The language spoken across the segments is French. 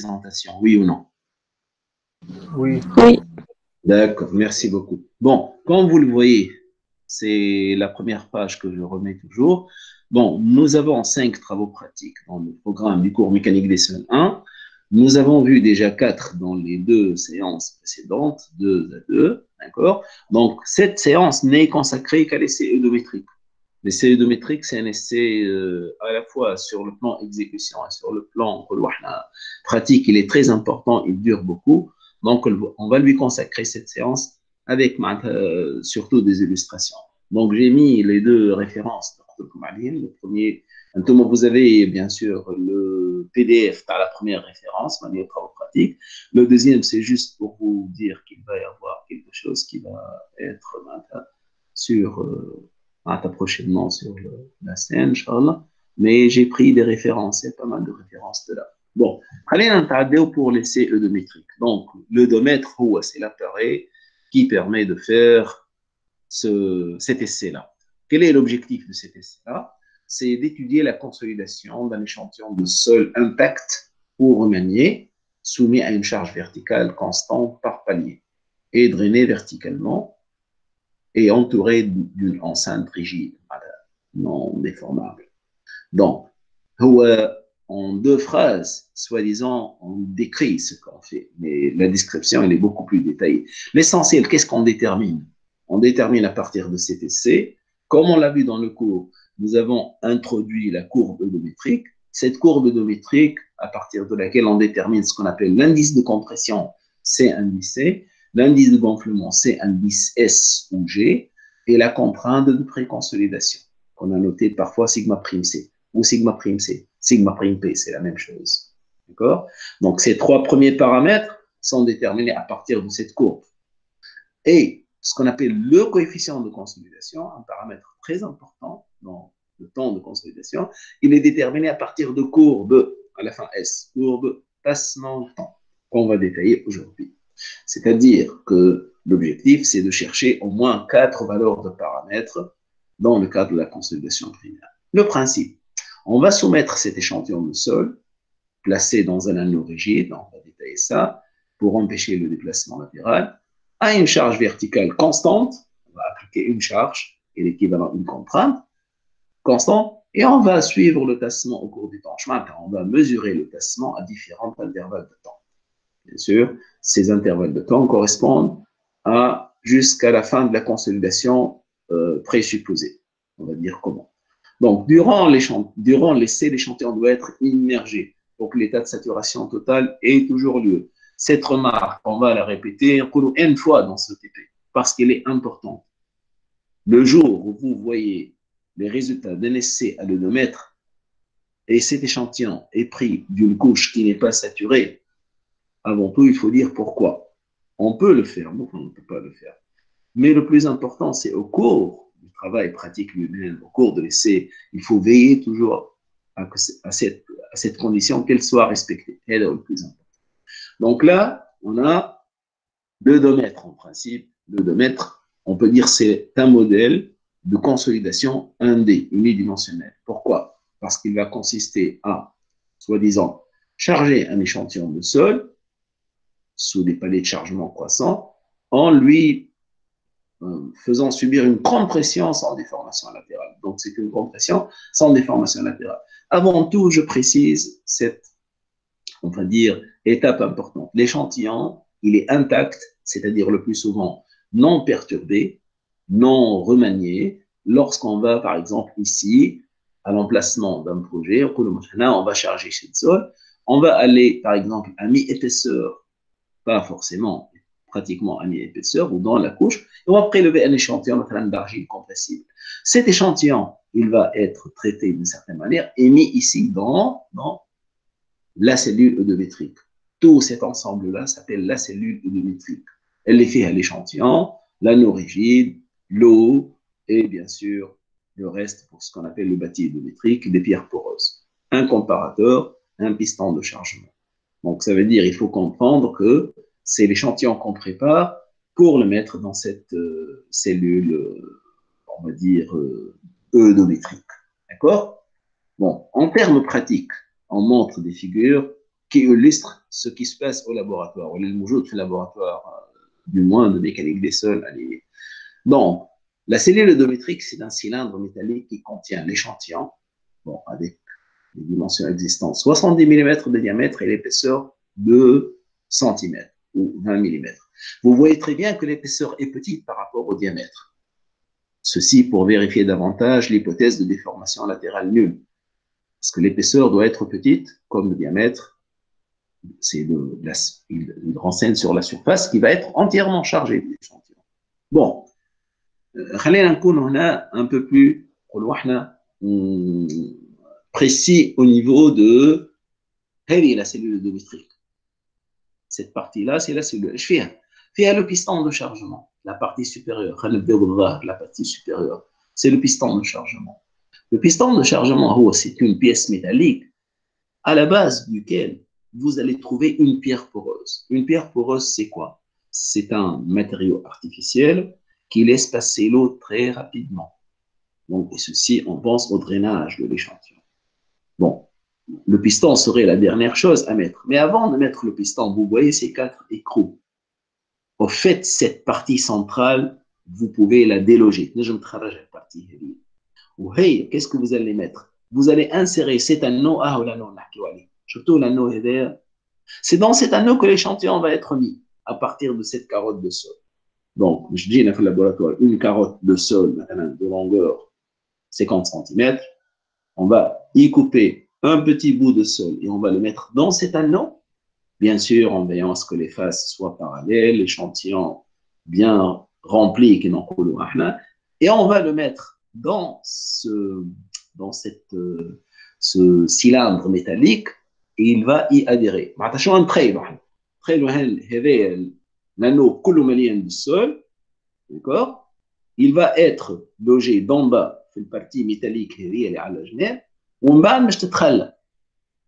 présentation, oui ou non? Oui. Oui. D'accord, merci beaucoup. Bon, comme vous le voyez, c'est la première page que je remets toujours. Bon, nous avons 5 travaux pratiques dans le programme du cours mécanique des sols 1. Nous avons vu déjà 4 dans les 2 séances précédentes, 2 à 2, d'accord? Donc, cette séance n'est consacrée qu'à l'essai eudométrique. L'essai eudométrique, c'est un essai à la fois sur le plan exécution et sur le plan pratique. Il est très important, il dure beaucoup. Donc, on va lui consacrer cette séance avec surtout des illustrations. Donc, j'ai mis les 2 références. Le premier, vous avez bien sûr le PDF à la première référence, manuel travaux pratiques. Le deuxième, c'est juste pour vous dire qu'il va y avoir quelque chose qui va être sur prochainement sur la scène, Inch'Allah. Mais j'ai pris des références, il y a pas mal de références de là. Bon, allez pour l'essai eudométrique. Donc, l'eudomètre, c'est l'appareil qui permet de faire cet essai-là. Quel est l'objectif de cet essai-là? C'est d'étudier la consolidation d'un échantillon de sol intact ou remanié, soumis à une charge verticale constante par palier et drainé verticalement et entouré d'une enceinte rigide, non déformable. Donc, en 2 phrases, soi-disant, on décrit ce qu'on fait, mais la description, elle est beaucoup plus détaillée. L'essentiel, qu'est-ce qu'on détermine? On détermine à partir de cet essai, comme on l'a vu dans le cours, nous avons introduit la courbe eudométrique. Cette courbe eudométrique, à partir de laquelle on détermine ce qu'on appelle l'indice de compression, c'est indice C, l'indice de gonflement, c'est indice S ou G, et la contrainte de préconsolidation, qu'on a noté parfois sigma prime C ou sigma prime C, sigma prime P, c'est la même chose. D'accord? Donc, ces 3 premiers paramètres sont déterminés à partir de cette courbe. Et ce qu'on appelle le coefficient de consolidation, un paramètre très important dans le temps de consolidation, il est déterminé à partir de courbes, à la fin S, courbe passement de temps, qu'on va détailler aujourd'hui. C'est-à-dire que l'objectif, c'est de chercher au moins 4 valeurs de paramètres dans le cadre de la consolidation primaire. Le principe, on va soumettre cet échantillon de sol, placé dans un anneau rigide, on va détailler ça, pour empêcher le déplacement latéral, à une charge verticale constante, on va appliquer une charge et l'équivalent d'une contrainte constante, et on va suivre le tassement au cours du temps. On va mesurer le tassement à différents intervalles de temps. Bien sûr, ces intervalles de temps correspondent jusqu'à la fin de la consolidation présupposée. On va dire comment. Donc, durant l'essai, l'échantillon doit être immergé pour que l'état de saturation totale ait toujours lieu. Cette remarque, on va la répéter une fois dans ce TP parce qu'elle est importante. Le jour où vous voyez les résultats d'un essai à l'eudomètre et cet échantillon est pris d'une couche qui n'est pas saturée, avant tout, il faut dire pourquoi. On peut le faire, mais on ne peut pas le faire. Mais le plus important, c'est au cours du travail pratique lui-même, au cours de l'essai, il faut veiller toujours à cette condition qu'elle soit respectée. Elle est le plus important. Donc là, on a l'eudomètre en principe. L'eudomètre, on peut dire c'est un modèle de consolidation 1D, unidimensionnel. Pourquoi? Parce qu'il va consister à, soi-disant, charger un échantillon de sol sous des paliers de chargement croissants en lui faisant subir une compression sans déformation latérale. Donc, c'est une compression sans déformation latérale. Avant tout, je précise cette, on va dire, étape importante. L'échantillon, il est intact, c'est-à-dire le plus souvent non perturbé, non remanié. Lorsqu'on va, par exemple, ici, à l'emplacement d'un projet, on va charger chez le sol, on va aller, par exemple, à mi-épaisseur, pas forcément, pratiquement à mi-épaisseur ou dans la couche, et on va prélever un échantillon d'argile compressible. Cet échantillon, il va être traité d'une certaine manière et mis ici dans la cellule eudométrique. Tout cet ensemble-là s'appelle la cellule eudométrique. Elle est faite à l'échantillon, l'anneau rigide, l'eau et bien sûr le reste pour ce qu'on appelle le bâti eudométrique, des pierres poreuses. Un comparateur, un piston de chargement. Donc ça veut dire qu'il faut comprendre que c'est l'échantillon qu'on prépare pour le mettre dans cette cellule, on va dire, eudométrique. D'accord? Bon, en termes pratiques, on montre des figures qui illustre ce qui se passe au laboratoire, ou le موجود في laboratoire, du moins de mécanique des sols. Donc, la cellule endométrique, c'est un cylindre métallique qui contient l'échantillon, bon, avec les dimensions existantes, 70 mm de diamètre et l'épaisseur de centimètres ou 20 mm. Vous voyez très bien que l'épaisseur est petite par rapport au diamètre. Ceci pour vérifier davantage l'hypothèse de déformation latérale nulle. Parce que l'épaisseur doit être petite, comme le diamètre, il renseigne sur la surface qui va être entièrement chargée de l'échantillon. Bon, خلينا نكون هنا un peu plus précis au niveau de la cellule endométrique. Cette partie-là, c'est la cellule. فيها le piston de chargement, la partie supérieure, la partie supérieure, c'est le piston de chargement. Le piston de chargement, c'est une pièce métallique à la base duquel vous allez trouver une pierre poreuse. Une pierre poreuse, c'est quoi? C'est un matériau artificiel qui laisse passer l'eau très rapidement. Donc, et ceci, on pense au drainage de l'échantillon. Bon, le piston serait la dernière chose à mettre. Mais avant de mettre le piston, vous voyez ces 4 écrous. Au fait, cette partie centrale, vous pouvez la déloger. Qu'est-ce que vous allez mettre? Vous allez insérer cet anneau. Surtout l'anneau. C'est dans cet anneau que l'échantillon va être mis à partir de cette carotte de sol. Donc, je dis dans le laboratoire, une carotte de sol de longueur 50 cm. On va y couper un petit bout de sol et on va le mettre dans cet anneau. Bien sûr, en veillant à ce que les faces soient parallèles, l'échantillon bien rempli, et on va le mettre dans ce cylindre métallique et il va y adhérer. L'anneau du sol, d'accord? Il va être logé d'en bas في الpartie métallique اللي على الجناب ومن بعد باش تتخلى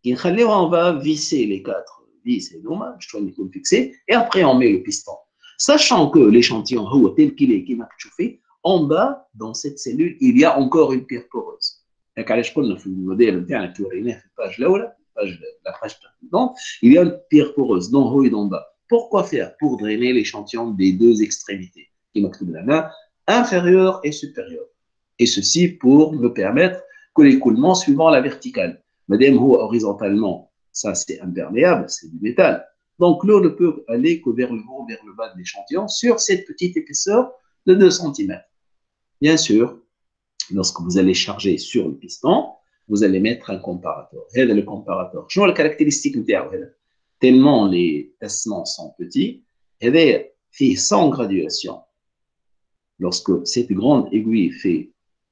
كي نخليوها on va visser les 4 vis هذوما باش يكون fixé et après on met le piston sachant que l'échantillon هو tel qu'il est كيما تشوفي en bas dans cette cellule il y a encore une pierre poreuse. هيك علاش قلنا في الموديل نتاعنا اللي وريناه في الباج الاولى la page précédente il y a une pierre poreuse d'en haut et d'en bas. Pourquoi faire? Pour drainer l'échantillon des 2 extrémités qui m'occupe de la main inférieure et supérieure. Et ceci pour me permettre que l'écoulement suivant la verticale. Madame, horizontalement, ça c'est imperméable, c'est du métal. Donc l'eau ne peut aller que vers le haut, vers le bas de l'échantillon sur cette petite épaisseur de 2 cm. Bien sûr, lorsque vous allez charger sur le piston, vous allez mettre un comparateur. C'est le comparateur. Je vois la caractéristique tellement les tassements sont petits, il fait sans graduation. Lorsque cette grande aiguille fait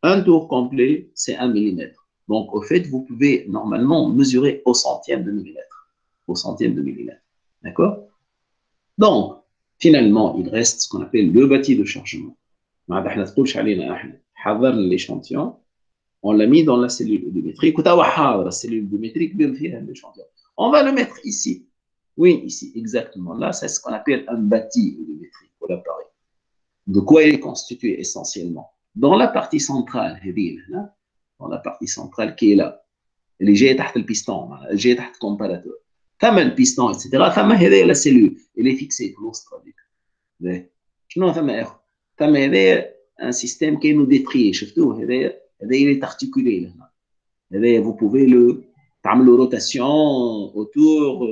un tour complet, c'est 1 mm. Donc, au fait, vous pouvez normalement mesurer au centième de millimètre. Au centième de millimètre. D'accord? Donc, finalement, il reste ce qu'on appelle le bâti de chargement. L'échantillon, on l'a mis dans la cellule endométrique. La cellule endométrique, on va le mettre ici. Oui, ici, exactement. Là, c'est ce qu'on appelle un bâti endométrique pour l'appareil. De quoi il est constitué essentiellement? Dans la partie centrale, dans la partie centrale qui est là, اللي جايه تحت البيستون, جايه تحت comparateur. ثم البيستون, etc. ثم هذه la cellule, elle est fixée في الوسط هذيك. شنو ثم اخر؟ ثم هذا un système كاينو détrié, شفتوه هذا il est articulé هنا. هذا vous pouvez le تعملوا rotation autour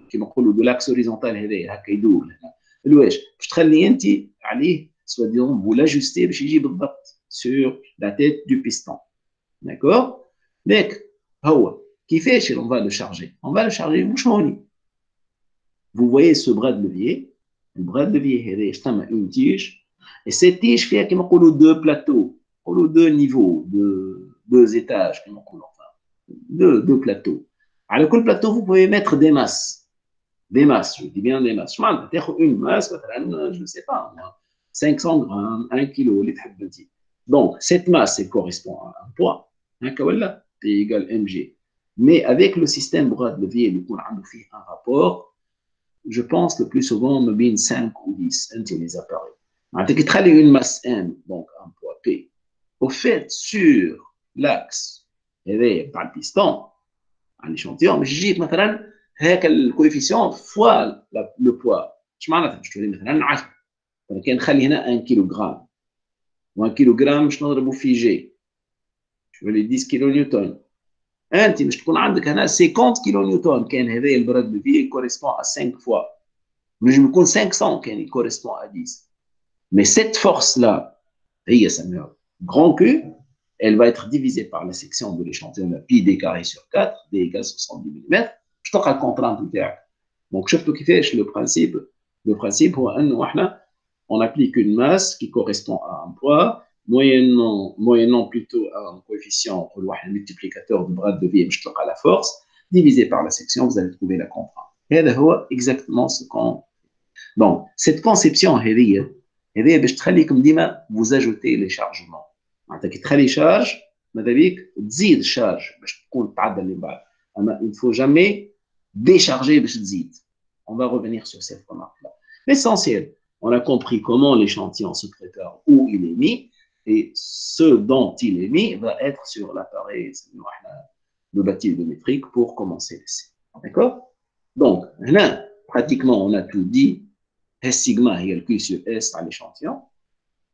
كيما نقولوا de l'axe horizontal هذا هكا يدور هنا. الواش باش تخلي انت عليه soit disant vous l'ajustez باش يجي بالضبط sur la tête du piston. D'accord? Donc, كيفاش on va le charger? On va le charger مش هوني. Vous voyez ce bras de levier, le bras de levier هذا يشتمل une tige et cette tige فيها كيما نقولوا 2 plateaux, نقولوا 2 niveaux, 2 étages كيما نقولوا enfin 2 plateaux. على كل plateau vous pouvez mettre des masses. Des masses, je dis bien des masses. Une masse, je ne sais pas, 500 grammes, 1 kilo, donc cette masse, elle correspond à un poids, P égale mg. Mais avec le système bras de levier, nous avons fait un rapport, je pense le plus souvent, on met 5 ou 10, les appareils. Donc, une masse m, donc un poids p. Au fait, sur l'axe, par le piston, un échantillon, mais je dis, هيك الكويفيسيون فوا لو بوا. اش معناتها؟ باش تولي مثلا 10. كان نخلي هنا 1 كيلو غرام، و1 كيلو غرام باش نضربه في جي، تولي 10 كيلو نيوتن. انت باش تكون عندك هنا 50 كيلو نيوتن، كان هذا البراد دو في كوريسبون ا 5 فوا، نجم يكون 500 كان يكوريسبون ا 10. مي سيت فورس لا هي سميوها grand Q, elle va être divisée par la section de l'échantillon de pi d carré sur 4, d égale 70 mm. Je t'en la contrainte interne. Donc, je peux kiffer le principe هو انه احنا on applique une masse qui correspond à un poids moyennant plutôt un coefficient un multiplicateur de bras de vie à la force divisé par la section, vous allez trouver la contrainte. Et c'est exactement ce qu'on. Donc, cette conception, vous ajoutez les chargements. Tu les charges, tu charge. Il ne faut jamais décharger. On va revenir sur cette remarque-là. L'essentiel, on a compris comment l'échantillon se prépare, où il est mis, et ce dont il est mis va être sur l'appareil, le bâtiment métrique pour commencer l'essai. D'accord? Donc, là, pratiquement, on a tout dit. S sigma égale Q sur S à l'échantillon.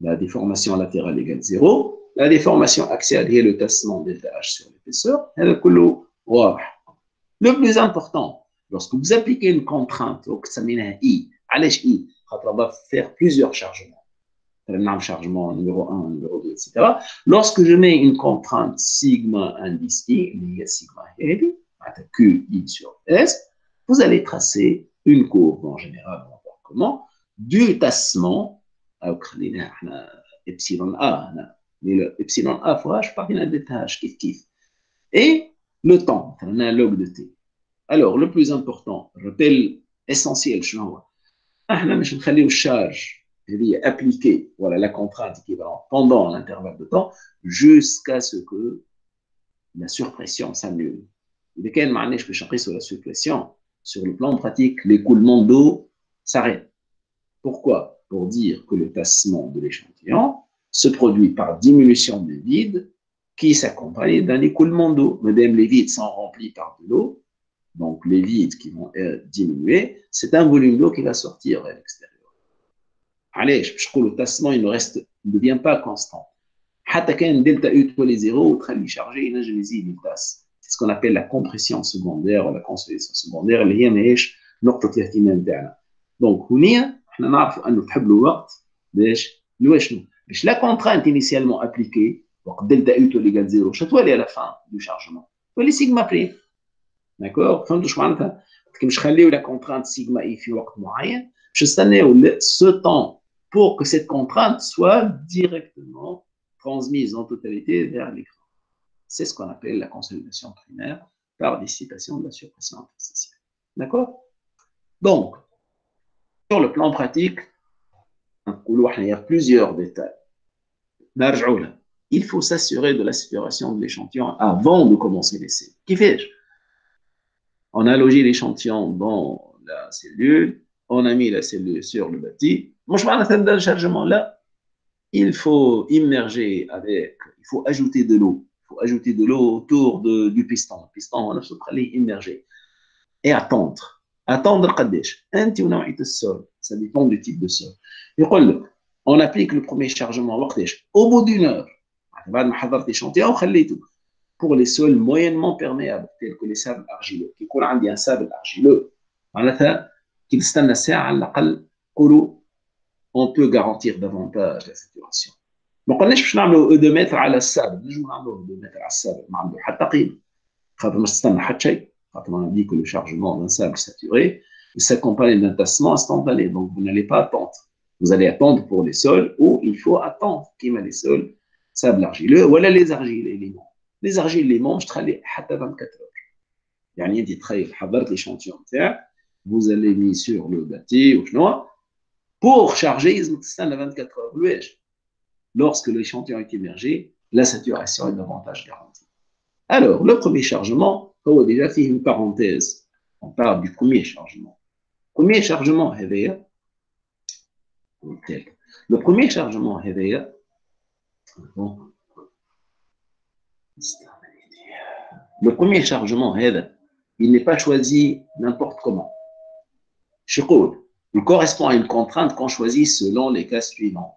La déformation latérale égale 0. La déformation axiale est le tassement delta H sur l'épaisseur. Le plus important, lorsque vous appliquez une contrainte, I, I, on va faire plusieurs chargements. Chargement numéro 1, numéro 2, etc. Lorsque je mets une contrainte sigma indice I, sigma QI sur S, vous allez tracer une courbe en général. Comment? Du tassement, epsilon A, epsilon A fois H par une détache, et le temps, on a un log de T. Alors, le plus important, rappel essentiel, je vois, je vais faire charge appliquée, voilà la contrainte équivalente pendant l'intervalle de temps jusqu'à ce que la surpression s'annule. De quelle manière je peux changer sur la surpression? Sur le plan pratique, l'écoulement d'eau s'arrête. Pourquoi? Pour dire que le tassement de l'échantillon se produit par diminution des vides qui s'accompagne d'un écoulement d'eau. Même les vides sont remplis par de l'eau, donc les vides qui vont diminuer, c'est un volume d'eau qui va sortir vers l'extérieur. Allez, je trouve le tassement, il ne devient pas constant. حتى كان دلتا U تولي زيرو وتخلي شارجي ينجم يزيد يتاس. C'est ce qu'on appelle la compression secondaire ou la consolidation secondaire اللي هي ماهيش نقطة الاهتمام تاعنا. Donc هنا احنا نعرفوا انه تحب له وقت باش شنو؟ باش لا كونترانت initialement appliquée وقت دلتا U تولي égale زيرو شتولي à la fin du chargement. تولي سيجما بريم. D'accord? فهمتوا شو معناتها؟ كي مش نخليو لا كونترانت سيجما اي في وقت معين باش نستناو ce temps pour que cette contrainte soit directement transmise en totalité vers l'écran. C'est ce qu'on appelle la consolidation primaire par dissipation de la surpression interstitielle. D'accord? Donc, sur le plan pratique, il y a plusieurs détails. Il faut s'assurer de la saturation de l'échantillon avant de commencer l'essai. Qui fait-je? On a logé l'échantillon dans la cellule, on a mis la cellule sur le bâti. Moi, je parle de chargement là. Il faut immerger il faut ajouter de l'eau. Il faut ajouter de l'eau autour du piston. Le piston, on va se immerger. Et attendre. Attendre قديش؟ أنت ونوعية السول. Ça dépend du type de sol. On applique le premier chargement وقتاش؟ Au bout d'une heure. بعد ما حضرت l'échantillon وخليته. Pour les sols moyennement perméables, tels que les sables argileux. كي يكون عندي un sable argileux, معناتها كي نستنى ساعة على الأقل قولوا on peut garantir davantage la saturation. ما قلناش باش نعملوا 2 متر على السابل، نجموا نعملوا 2 متر على السابل ما عنده حتى قيمه، خاطر ما تستنى حتى شيء، خاطر on a dit que le chargement d'un sable saturé s'accompagne d'un tassement instantané, donc vous n'allez pas attendre. Vous allez attendre pour les sols où il faut attendre كيما les sols sable argileux ولا les argiles éléments. Les argiles éléments je تخلي حتى 24 heures. يعني انت تخيل حضرت l'échantillon تاعك vous allez mis sur le bâti وشنو pour charger, il y a 24 heures. Lorsque l'échantillon est immergé, la saturation est davantage garantie. Alors, le premier chargement, on a déjà fait une parenthèse. On parle du premier chargement. Premier chargement, le premier chargement, le premier chargement, il n'est pas choisi n'importe comment. Il correspond à une contrainte qu'on choisit selon les cas suivants.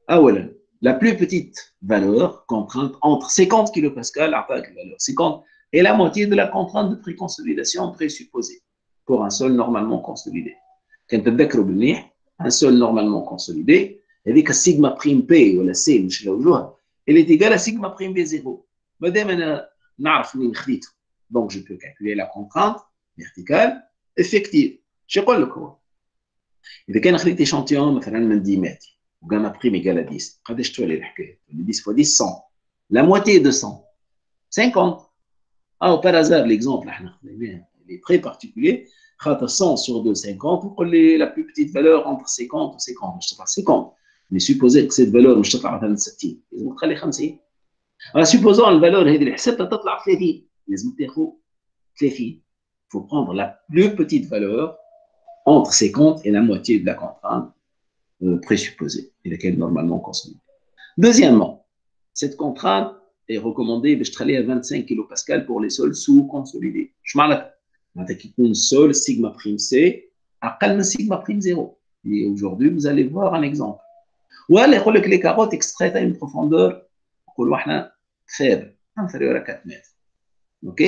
Ah voilà, la plus petite valeur, contrainte entre 50 kPa, la valeur 50, et la moitié de la contrainte de préconsolidation présupposée pour un sol normalement consolidé. Quand tu as un sol normalement consolidé, هذيك sigma prime P ولا C مش لوجوها, elle est égale à sigma prime B0. مادام انا نعرف منين خديته, donc je peux calculer la contrainte verticale effective. شو يقول لك هو؟ إذا كان خديت échantillon مثلا من 10 متر وغاما بريم égale à 10, قداش تولي الحكاية؟ 10 fois 10, 100. La moitié de 100, 50. Ah, par hasard, l'exemple, il est très particulier. 100 sur 2, 50. On connaît la plus petite valeur entre 50 et 50. Je sais pas, 50. Mais supposez que cette valeur, je sais pas, 60. لازم تخلي 50. Alors, supposons la valeur هذه اللي حسبتها تطلع 30. لازم تاخذ 30. Il faut prendre la plus petite valeur entre 50 et la moitié de la contrainte présupposée, et laquelle normalement consommée. Deuxièmement, cette contrainte est recommandée à 25 kPa pour les sols sous-consolidés. Je m'arrête. Un sol sigma prime C à sigma prime 0. Et aujourd'hui, vous allez voir un exemple. Ou alors, les carottes extraites à une profondeur faible, inférieure à 4 mètres. OK?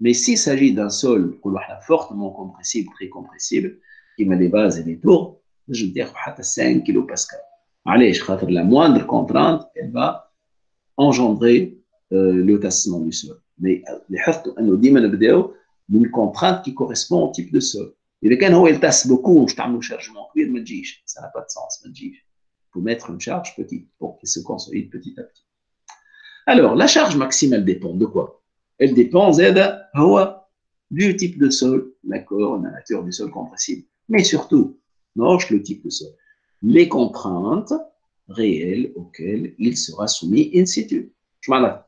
Mais s'il s'agit d'un sol fortement compressible, très compressible, qui met les bases et les tours, je veux dire 5 kPa. Allez, la moindre contrainte, elle va engendrer le tassement du sol. Mais nous disons une contrainte qui correspond au type de sol. Et quand il tasse beaucoup, je t'amène un chargement cuir, ça n'a pas de sens. Il faut mettre une charge petite pour qu'il se consolide petit à petit. Alors, la charge maximale dépend de quoi? Elle dépend du type de sol, d'accord, la nature du sol compressible, mais surtout, le type de sol. Les contraintes réelles auxquelles il sera soumis in situ. Je m'en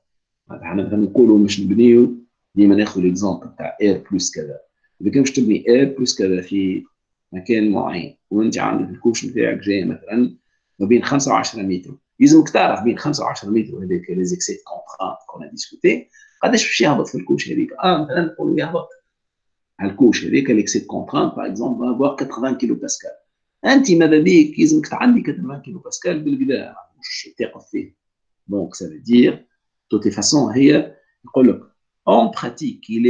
ديما ناخذ الاكزامبل تاع اير بلس كذا. اذا كان باش تبني اير بلس كذا في مكان معين وانت عندك الكوش نتاعك جاي مثلا ما بين 5 و 10 متر, لازمك تعرف بين 5 و 10 متر هذاك لي زيكسي كونترانت كون ديسكوتي قداش باش يهبط في الكوش هذيك. مثلا نقولوا يهبط على الكوش هذاك ليكسي كونترانت باغ اكزومبل فوار 80 كيلو باسكال. انت ماذا بيك لازمك تعدي 80 كيلو باسكال بالكدا مش تقف فيه. دونك سا veut dire de toute façon هي يقول لك en pratique, il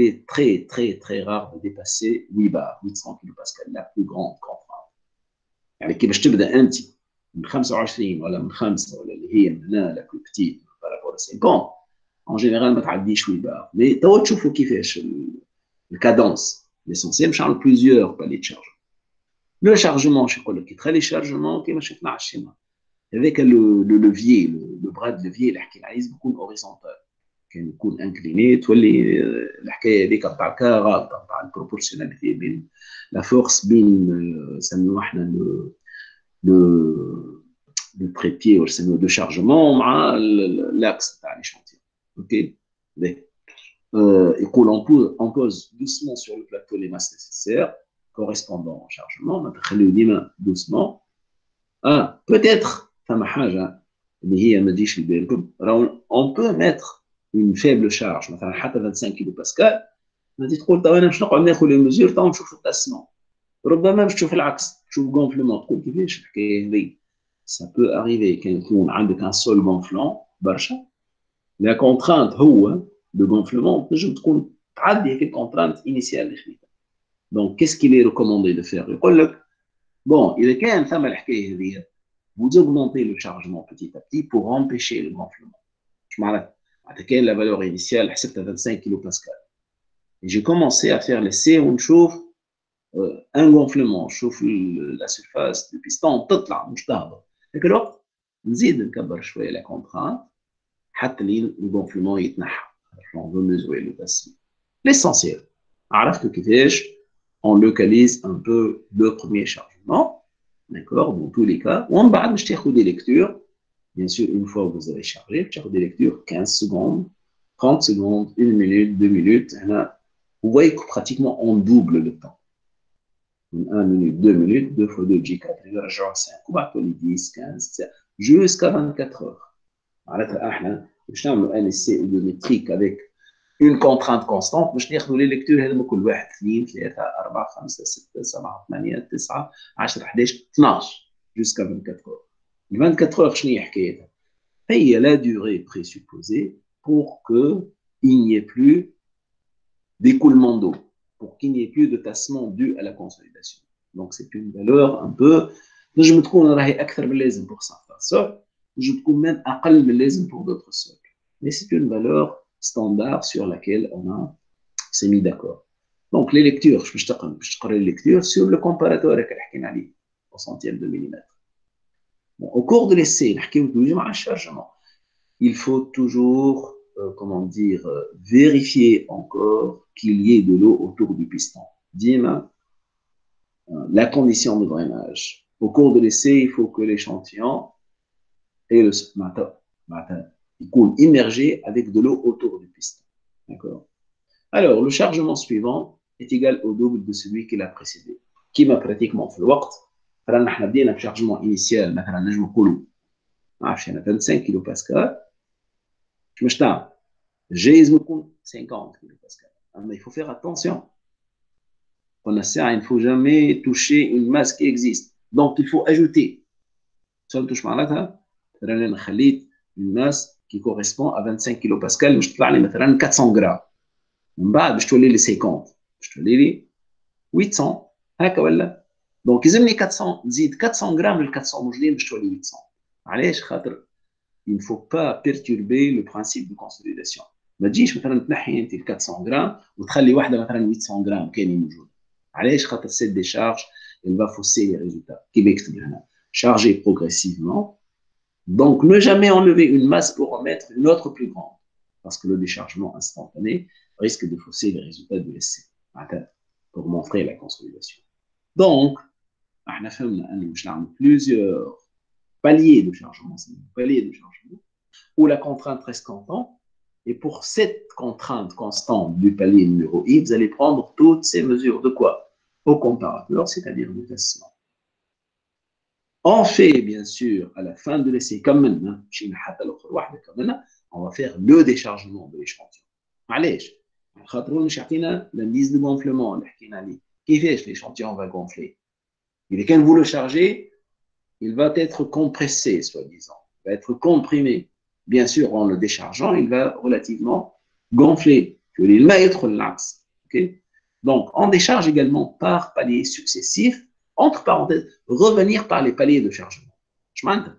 est très, très, très rare de dépasser 8 bars, 800 kPa, la plus grande contrainte. يعني كي باش تبدا انت من 25 ولا من 5 ولا اللي هي من هنا لا بلو بتيت بارابور 50 en général ما تعديش 8 بار. مي توا تشوفوا كيفاش الكادونس ليسونسيال مش عامل بليزيور بالي تشارج. لو شارجمون شو يقول لك كي تخلي الشارجمون كيما شفنا على الشيما هذاك لو لوفيي لو برا دو لوفيي اللي حكينا عليه لازم يكون اوريزونتال. كان يكون انكليني تولي الحكايه هذيك نتاع الكاره نتاع البروبورسيوناليتي بين لا فورس بين سميوه احنا لو تريبيي ولا سميوه دو شارجمون مع لاكس تاع لي شونتيون. اوكي يقول on pose doucement sur le plateau les masses nécessaires correspondant au chargement. نخليو ديما doucement. peut-être فما حاجه اللي هي ما تجيش في بالكم, on peut mettre une faible charge مثلا حتى 25 كيلو باسكال. انت تقول طيب انا باش نقعد ناخذ لي ميزور تو نشوف التاسمون, ربما باش تشوف العكس, تشوف غونفلمون تقول كيفاش الحكايه هذه. سا بو اريفي كان يكون عندك ان سول غونفلون برشا, لا كونترانت هو لو غونفلمون تنجم تكون تعدي هيك الكونترانت انيسيال اللي خديتها. دونك كيس كي لي ريكوموندي دو فير, يقول لك بون اذا كان ثم الحكايه هذه vous augmentez le chargement petit à petit pour empêcher le gonflement. Je m'arrête. La valeur initiale, c'est 25 kPa. Et j'ai commencé à faire l'essai où on chauffe un gonflement, on chauffe la surface du piston, toute là, on chauffe. Et que là, on zide نكبر شوية la contrainte, حتى le gonflement يتنحى. On veut mesurer le tassement. L'essentiel, عرفت كيفاش on localise un peu le premier chargement. D'accord, dans tous les cas. On va faire des lectures. Bien sûr, une fois que vous avez chargé, vous avez des lectures 15 secondes, 30 secondes, 1 minute, 2 minutes. Vous voyez que pratiquement on double le temps. 1 minute, 2 minutes, 2 fois 2, J4, genre 5, on va appeler 10, 15, jusqu'à 24 heures. Alors, nous avons un essai audiométrique avec une contrainte constante باش ناخذوا les lectures هذوما كل واحد 2 3 4 5 6 7 8 9 10 11 12 jusqu'à 24 heures. 24 heures شنو هي حكايتها؟ هي la durée présupposée pour que il n'y ait plus d'écoulement d'eau, pour qu'il n'y ait plus de tassement dû à la consolidation. Donc c'est une valeur un peu نجم تكون راهي اكثر من اللازم pour certains sols, نجم تكون même اقل من اللازم pour d'autres sols. Mais c'est une valeur standard sur laquelle on s'est mis d'accord. Donc les lectures, je تقرا les lectures sur le comparateur اللي حكينا عليه au centième de millimètre. Bon, au cours de l'essai, il faut toujours, comment dire, vérifier encore qu'il y ait de l'eau autour du piston. Dima, la condition de drainage. Au cours de l'essai, il faut que l'échantillon et le coule immergé avec de l'eau autour du piston. D'accord? Alors, le chargement suivant est égal au double de celui qui l'a précédé. Qui m'a pratiquement fait le وقت. فرانا احنا بدينا بشارجمون انيسيال مثلا نجم نقولوا ما عرفتش انا 25 كيلو باسكال باش تعمل جايز يكون 50 كيلو باسكال اما il faut faire attention قلنا الساعه il ne faut jamais toucher une masse qui existe donc il faut ajouter فهمتوا واش معناتها رانا خليت une masse qui correspond à 25 كيلو باسكال باش تطلع لي مثلا 400 غرام من بعد باش تولي لي 50 باش تولي لي 800 هكا ولا دونك يلزمني 400 نزيد 400 غرام لل 400 موجودين باش تولي 800 علاش خاطر il ne faut pas perturber le principe de consolidation ما تجيش مثلا تنحي انت ال 400 غرام وتخلي واحده مثلا 800 غرام كاينين موجود علاش خاطر cette décharge elle va fausser les résultats كيف يكتب هنا charger progressivement donc ne jamais enlever une masse pour en mettre une autre plus grande parce que le déchargement instantané risque de fausser les résultats de l'essai pour montrer la consolidation donc احنا فهمنا انه باش نعمل plusieurs paliers de chargement, où la contrainte reste constante. Et pour cette contrainte constante du palier numéro I, vous allez prendre toutes ces mesures de quoi? Au comparateur, c'est-à-dire du tassement. On fait, bien sûr, à la fin de l'essai, comme maintenant, on va faire le déchargement de l'échantillon. Allez, l'indice de gonflement, qui fait que l'échantillon va gonfler. Et quand vous le chargez, il va être compressé, soi-disant. Il va être comprimé. Bien sûr, en le déchargeant, il va relativement gonfler. Il va être l'axe. Donc, on décharge également par paliers successifs, entre parenthèses, revenir par les paliers de chargement. Je m'entends.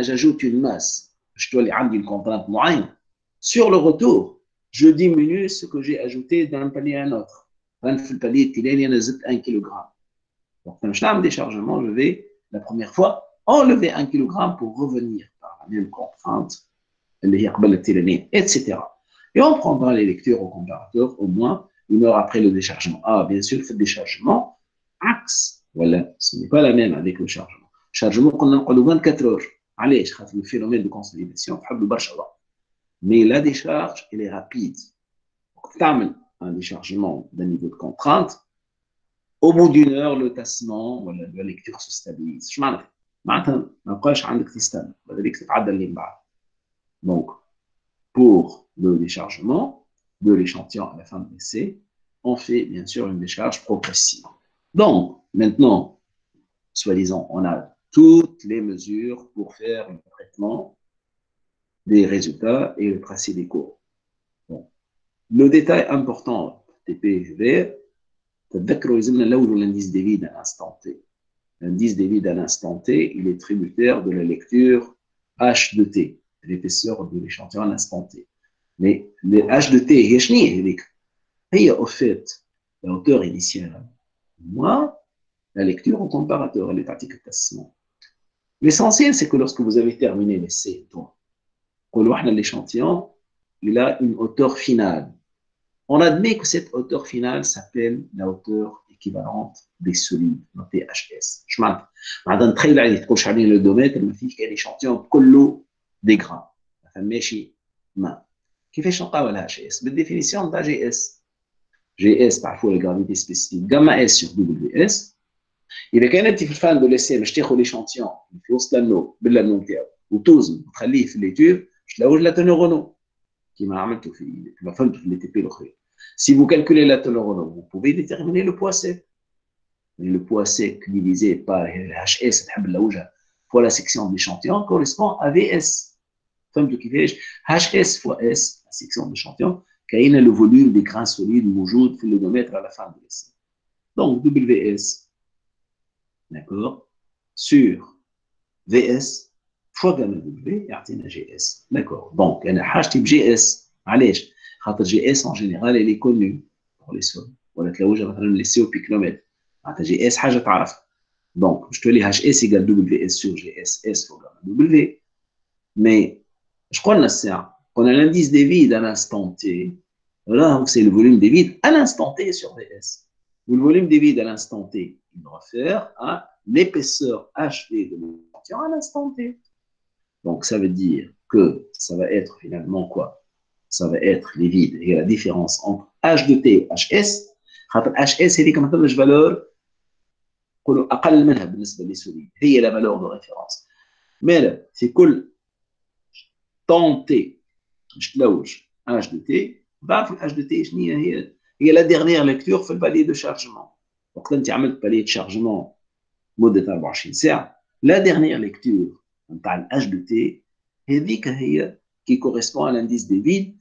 J'ajoute une masse. Je dois aller une contrainte moyenne. Sur le retour, je diminue ce que j'ai ajouté d'un palier à un autre. Le palier, il y a 1 kg. Donc, quand je fais un déchargement, je vais la première fois, enlever 1 kg pour revenir par la même contrainte, etc. Et on prendra les lectures au comparateur au moins 1 heure après le déchargement. Ah, bien sûr, le déchargement, axe, voilà, ce n'est pas la même avec le chargement. Le chargement, on a 24 heures. Allez, je le phénomène de consolidation, mais la décharge, elle est rapide. Tu as un déchargement d'un niveau de contrainte. Au bout d'1 heure, le tassement, la lecture se stabilise. Donc, pour le déchargement de l'échantillon à la fin de l'essai, on fait bien sûr une décharge progressive. Donc, maintenant, soi-disant, on a toutes les mesures pour faire le traitement des résultats et le tracé des courbes. Bon. Le détail important, TPV, l'indice des vides à l'instant T. L'indice des vides à l'instant T, il est tributaire de la lecture H de T, l'épaisseur de l'échantillon à l'instant T. Mais le H de T, il au fait la hauteur initiale. Moi, la lecture au comparateur, elle est article de tassement. L'essentiel, c'est que lorsque vous avez terminé l'essai, l'échantillon, il a une hauteur finale. On admet que cette hauteur finale s'appelle la hauteur équivalente des solides, notée HS. Je m'entends très bien, il faut changer le domaine, il me dit qu'il y a l'échantillon collo des grains. Qui fait changer la HS? La définition de la GS. GS, parfois la gravité spécifique, gamma S sur WS. Il est quand même un fan de l'essai, mais je t'ai l'échantillon, في وسط l'anneau, بالanneau نتاعو, وتوزن, وتخليه في l'étude, je l'ai la teneur Renault. qui m'a amené tout fait, qui m'a fait le TP le khayr. Si vous calculez la tolérance, vous pouvez déterminer le poids sec. Le poids sec divisé par HS fois la section de l'échantillon correspond à VS. فهمتوا كيفاش؟ HS fois S, la section de l'échantillon, كاين le volume des grains solides موجود في l'odomètre à la fin de l'essai. Donc WS, d'accord, sur VS fois gamma W يعطينا GS. D'accord. Donc انا حاجتي بGS. علاش؟ خاطر GS en général elle est connue pour les sols. ولا تلوجها مثلا les CO picnomètre. معناتها GS حاجه تعرفها. Donc je te dis HS égale WS sur GS S fois gamma W. Mais je crois qu'on a l'indice des vides à l'instant T. Là, c'est le volume des vides à l'instant T sur VS. Ou le volume des vides à l'instant T, il doit faire à l'épaisseur HV de l'échantillon à l'instant T. Donc, ça veut dire que ça va être finalement quoi? Ça va être les vides et la différence entre H de T et HS. HS, c'est comme une valeur أقل منها بالنسبة للسوليد. هي la valeur de référence. Mais là, c'est كل temps T je تلوج H de T بعرف ال H de T شنو هي la dernière lecture في الباليه de chargement. وقت انت عملت باليه de chargement مده 24 ساعه la dernière lecture نتاع ال H de T هذيك هي qui correspond à l'indice des vides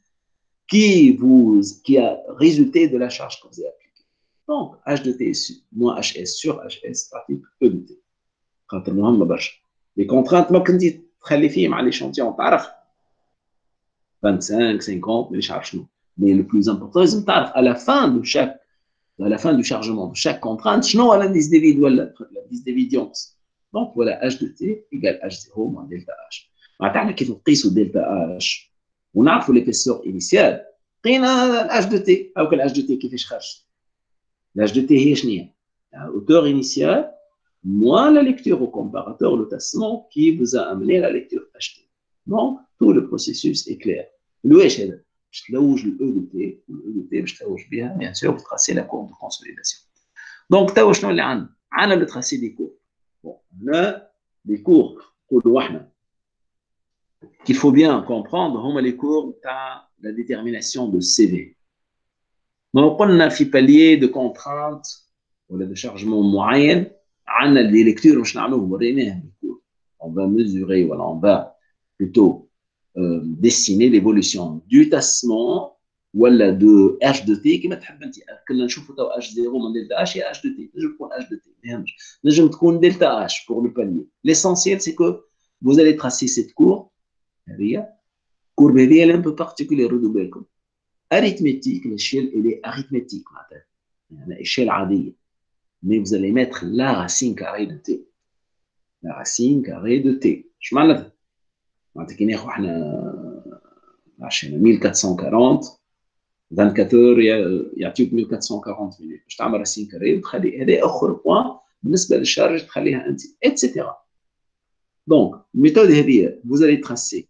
qui a résulté de la charge que vous avez appliquée. Donc H de T moins HS sur HS تعطيك E de T. خاطر مهمه برشا. les contraintes ما كنتي تخلي فيهم على l'échantillon تعرف 25, 50, mais je cherche nous. Mais le plus important, c'est à la fin du chargement de chaque contrainte, je n'ai l'indice des vides ou l'indice des vidions. Donc voilà, H de T égale H0 moins delta H. Maintenant, كيف نقيسوا delta H ونعرفوا l'épaisseur initiale, قينا H de T. أو que H de T كيفاش خرج؟ H de T هي شنو هي؟ La hauteur initiale moins la lecture au comparateur, le tassement qui vous a amené la lecture HT. Donc, tout le processus est clair. الواش هذا؟ باش تلوج الاو دو تي، والاو دو تي باش تلوج بها بيان سور وتراسي لا كورب دو كونسوليداسيون. دونك توا شنو اللي عندنا؟ عندنا لو تراسي دي كورب. بون هنا لي كورب نقولوا احنا qu'il faut bien comprendre هما لي كورب تاع لا ديتيرميناسيون دو سي في. ما قلنا في باليي دو كونترانت ولا دو شارجمون معين عندنا لي ليكتور باش نعملوهم وريناهم الكورب. on va mesurer voilà on va plutôt dessiner l'évolution du tassement ولا de H de T كما تحب انت. كنا نشوفوا تو H0 من دلتا H هي H de T. نجم تكون H de T ما يهمش. نجم تكون دلتا H pour le palier. L'essentiel c'est que vous allez tracer cette courbe هذه. courbe هذه elle est un peu particulière ردوا بالكم. arithmétique l'échelle elle est arithmétique معناتها يعني échelle عادية. mais vous allez mettre la racine carrée de T. la racine carrée de T. اش معناتها؟ معناتها كي ناخذ احنا 1440 24 اور يعطيوك 1440 ملي باش تعمل راسين كاري وتخلي هذا اخر بوان بالنسبه للشارج تخليها انت اتسيتيرا. دونك الميثود هذه vous allez tracer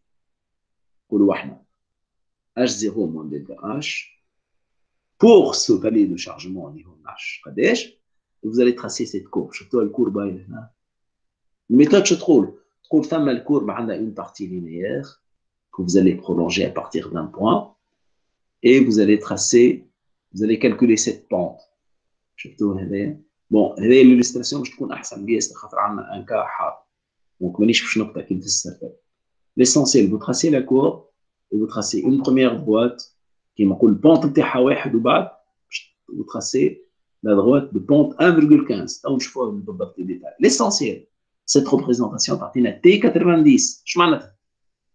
نقولوا احنا H0 moins delta H pour ce palier de chargement اللي هو H قداش vous allez tracer cette courbe. شفتوا الكوربه هنا الميثود شو تقول ثم الكوربه عندها une partie linéaire que vous allez prolonger à partir d'un point et vous allez tracer, vous allez calculer cette pente. شفتوا هذا؟ bon هذه l'illustration باش تكون احسن بيس خاطر عندنا ان كا حار دونك مانيش باش نقطع كي تفسر. l'essentiel vous tracez la courbe et vous tracez une première droite كيما نقول البونت نتاعها واحد وبعد vous tracez la droite de pente 1,15 تو نشوفوها بالضبط الديتاي. l'essentiel cette représentation تعطينا T90 اش معناتها؟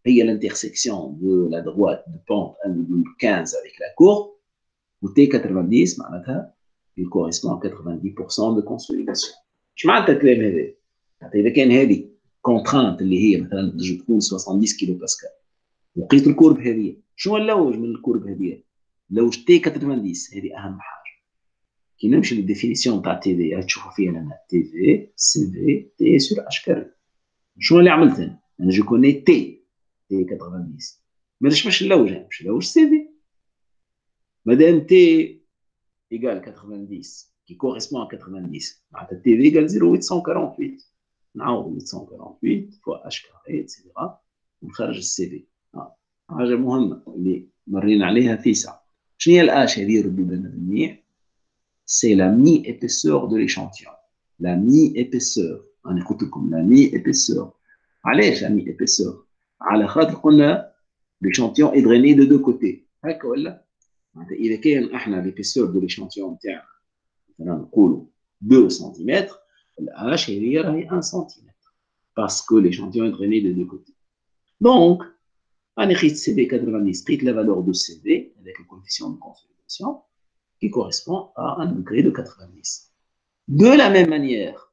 هي l'intersection de la droite de pente 1,15 avec la courbe و T90 معناتها il correspond à 90% de consolidation. اش معناتها الكلام هذا؟ إذا كان هذه contrainte اللي هي مثلا تنجم تكون 70 كيلو باسكال وقيت الكورب هذه شنو نلوج من الكورب هذه؟ لوج T90 هذه أهم حاجة. كي نمشي للديفينيسيون تاع تي في تشوفوا فيها أنا تي في سي في تي سور اش كاري. شنو اللي عملت أنا؟ أنا جو كوني تي 90 مانيش باش نلوج باش نلوج سي في. مادام تي ايكال 90 كي كوريسبون ا 90 معناتها تي في ايكال 0,848 نعوض 848 فوا اش كاري اتسيتيرا ونخرج السي في. حاجه مهمه اللي مرينا عليها في ساعة. شنو هي الآش هذه ردوا بالنا منيح؟ C'est la mi-épaisseur de l'échantillon. La mi-épaisseur. أنا قلت لكم la mi-épaisseur. علاش la mi-épaisseur؟ على خاطر قلنا l'échantillon est drainé de deux côtés. هكا ولا؟ إذا كان احنا l'épaisseur de l'échantillon تاعنا مثلا نقولوا 2 cm, الآش هذه راهي 1 cm. Parce que l'échantillon est drainé de deux côtés. Donc, on écrit CV 90, pris la valeur de CV avec le coefficient de consolidation qui correspond à un degré de 90. De la même manière,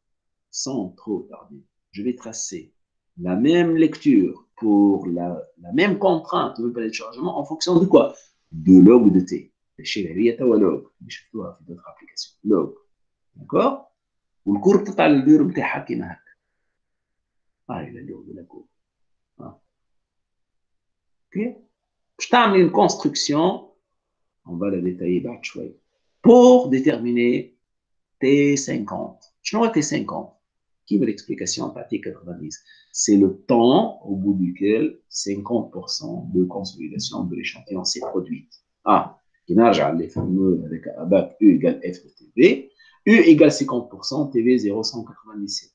sans trop tarder, je vais tracer la même lecture pour la même contrainte de palais de chargement en fonction de quoi? De log de T. Chez il y a log, d'autres applications. Log. D'accord? والكور بتطلع الدور بتاعها كيما هكا. هاي اللوغ de la courbe. Ok? Je t'amène une construction, on va la détailler بعد شوي, pour déterminer T50. Je n'aurai T50. Qui veut l'explication par T90? C'est le temps au bout duquel 50% de consolidation de l'échantillon s'est produite. Ah, qui nage les fameux avec un bac U égale F de TV. U égale 50%, TV 0,197.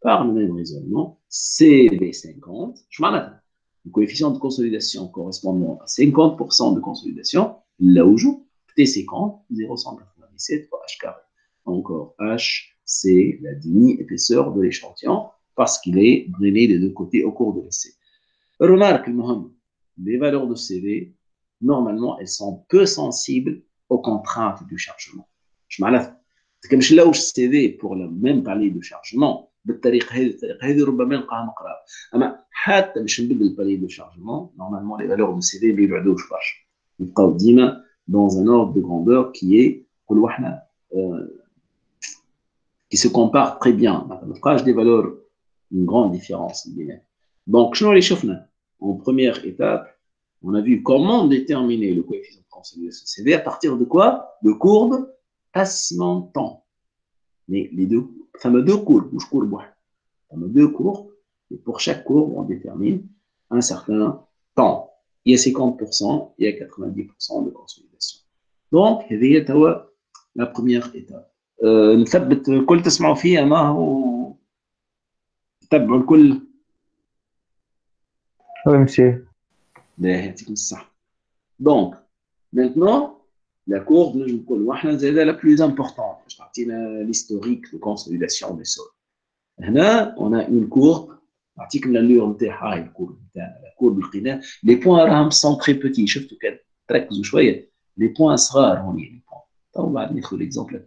Par le même raisonnement, CV50, je m'en attends. Le coefficient de consolidation correspondant à 50% de consolidation, là où je T50, 0,197 fois H carré. Encore H, c'est la demi-épaisseur de l'échantillon parce qu'il est drainé des deux côtés au cours de l'essai. Remarque, les valeurs de CV, normalement, elles sont peu sensibles aux contraintes du chargement. Je m'arrête. C'est comme là où je CV pour le même palier de chargement, بالطريقه هذه ربما نلقاها نقرا اما حتى باش نبدل البالي دو شارجمون نورمالمون لي فالور دو سي في ما يبعدوش برشا نبقاو ديما dans un ordre de grandeur qui est نقولوا احنا qui se compare très bien ما تلقاش des valeurs une grande différence بيناتهم. Donc شنو اللي شفنا en première étape on a vu comment déterminer le coefficient de consolidation CV à partir de quoi? De courbes passement-temps. Mais les deux, ça me deux courbes, ou je courbe, ça me deux courbes, et pour chaque courbe, on détermine un certain temps. Il y a 50%, il y a 90% de consolidation. Donc, هذه توا la première étape. نثبت الكل تسمعوا فيه ما هو تتبعوا الكل. Oui, monsieur. لا يعطيكم الصحة. Donc, maintenant, la courbe, nous avons la plus importante. Je partie l'historique de consolidation des sols. Là, on a une courbe. Article l'allure de la courbe القناة. Les points sont très petits. شفتوا كده تركزوا شوية. Les points صغار هون les points. طبعا بعد ندخل l'exemple.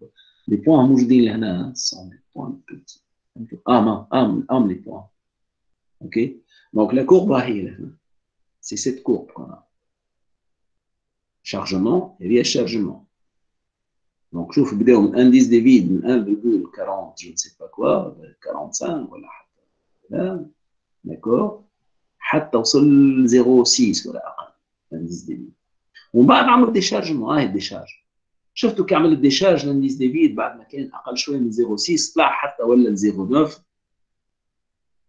Les points موجودين لهنا sont des points petits. Les points. Ok. Donc la courbe هي لهنا. C'est cette courbe qu'on a. Chargement, il y a chargement. Donc, je vous un indice de vide de 1,40, je ne sais pas quoi, 45, voilà. D'accord? حتى وصل 0,6 ولا أقل indice de vide. ومن بعد عمل déchargement, الديشارج. شفتوا كي عمل الديشارج الانديس دي فيد بعد ما كان أقل شوية من 0,6 طلع حتى ولا 0,9.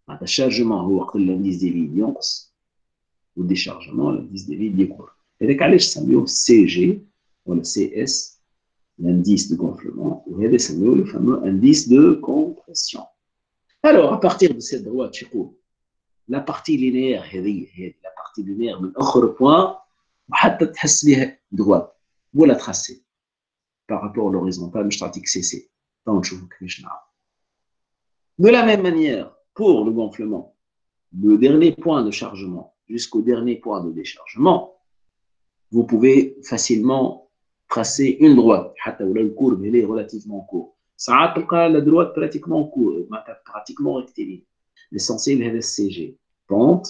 معناتها الشارجمون هو وقت الانديس دي فيد ينقص والديشارجمون الانديس دي فيد يكبر. هذاك علاش سميوه سي جي ولا سي اس l'indice de gonflement, ou le fameux indice de compression. Alors, à partir de cette droite, la partie linéaire, la partie linéaire, من آخر point, حتى تحس بها droite, ولا tracée, par rapport à l'horizontale, مش تعطيك CC. Donc, نشوفوا كيفاش نعرف. De la même manière, pour le gonflement, le dernier point de chargement jusqu'au dernier point de déchargement, vous pouvez facilement tracer une droite, حتى ولا الكورب elle est relativement court. ساعات تلقى la droite pratiquement court, pratiquement rectiligne. L'essentiel هذا السي جي. Pente,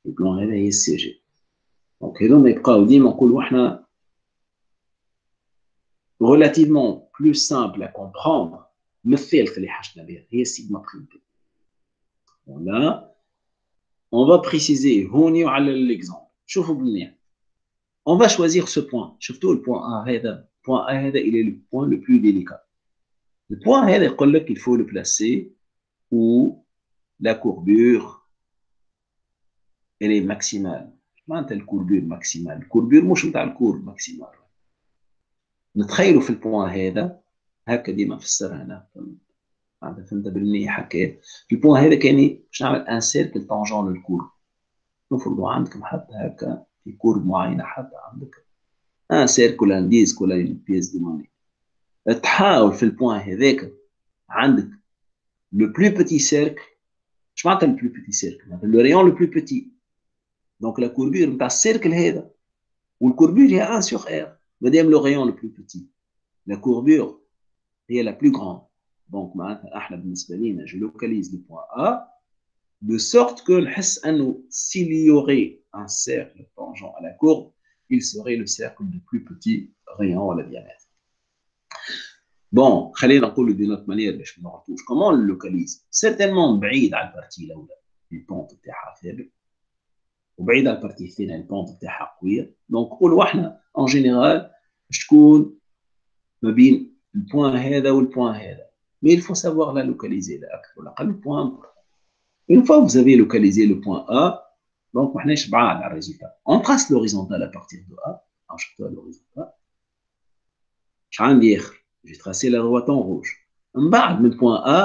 le plan هذا هي السي جي. Donc هذوما يبقاو ديما نقولوا احنا relativement plus simple à comprendre. مثال اللي حاجتنا بها هي سيجما بريم بي. On va préciser هوني وعلى l'exemple. شوفوا بالمية. On va choisir ce point. Surtout le point A. Le point A, il est le point le plus délicat. Le point A, il faut le placer où la courbure elle est maximale. معناتها الكوربير ماكسيمال، الكوربير مش نتاع الكور ماكسيمال. نتخيلوا في البوان هذا هكا ديما فسرها انا، معناتها فهمت بالمية حكايه. في البوان هذا كاني باش نعمل ان سيركل طونجون للكور. نفرضوا عندكم حتى هكا في كورب معينه، حتى عندك ان سيركل ان ديسك ولا بيس دي موني، تحاول في البوان هذاك عندك لو بلو بوتي سيركل. اش معناتها لو بلو بوتي سيركل؟ معناتها لو ريون لو بلو بوتي. دونك لا كوربير نتاع السيركل هذا، والكوربير هي 1 sur R. مادام لو ريون لو بلو بوتي، لا كوربير هي لا بلو غراند. دونك معناتها احنا بالنسبه لينا جو لوكاليز لو بوان A de sorte que نحس انه s'il y aurait un cercle tangent à la courbe, il serait le cercle du plus petit rayon à la diamètre. Bon, خلينا نقول d'une autre manière باش ما نعرفوش comment on le localise. Certainement بعيد على البارتي الاولى البونت تاعها ثابت، وبعيد على البارتي الثانيه البونت تاعها قويه. دونك نقولوا احنا en général باش تكون ما بين البوان هذا والبوان هذا. Mais il faut savoir la localiser لا اكثر ولا اقل بوان. Une fois que vous avez localisé le point A, donc on a le résultat. On trace l'horizontale à partir de A. Achète-toi l'horizontale. J'ai tracé la droite en rouge. En bas du point A,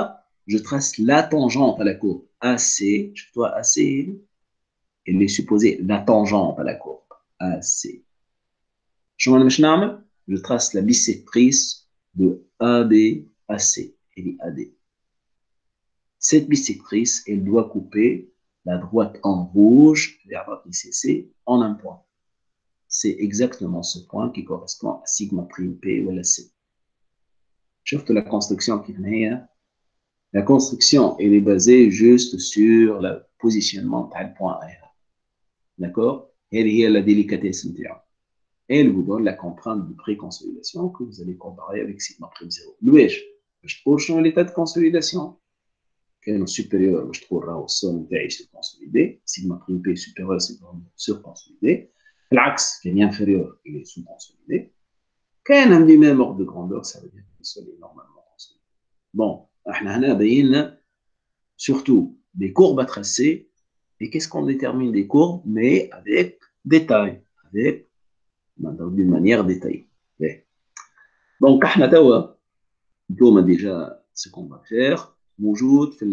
je trace la tangente à la courbe AC. Achète-toi AC. Elle est supposée la tangente à la courbe AC. Je trace la bisectrice de AB à C. Elle est AD. Cette bisectrice, elle doit couper la droite en rouge vers votre ICC en un point. C'est exactement ce point qui correspond à sigma prime P ou à C. Sauf que la construction qui vient, la construction, elle est basée juste sur le positionnement de le point R. D'accord? Elle est la délicatesse interne. Elle vous donne la contrainte de préconsolidation que vous allez comparer avec sigma prime 0. Louis, je trouve l'état de consolidation. كانوا supérieur باش تقول راهو السون نتاعي سوبونسوليدي، سيجما بريم بي supérieur سوبونسوليدي. العكس كان inférieur il est sous-consolidé. كان عندي même ordre de grandeur ça veut dire que le sol est normalement consolidé. Bon, احنا هنا بينا surtout des courbes à tracer. Et qu'est-ce qu'on détermine des courbes? Mais avec détail, avec d'une manière détaillée. Donc احنا توا نتوما déjà ce qu'on va faire موجود في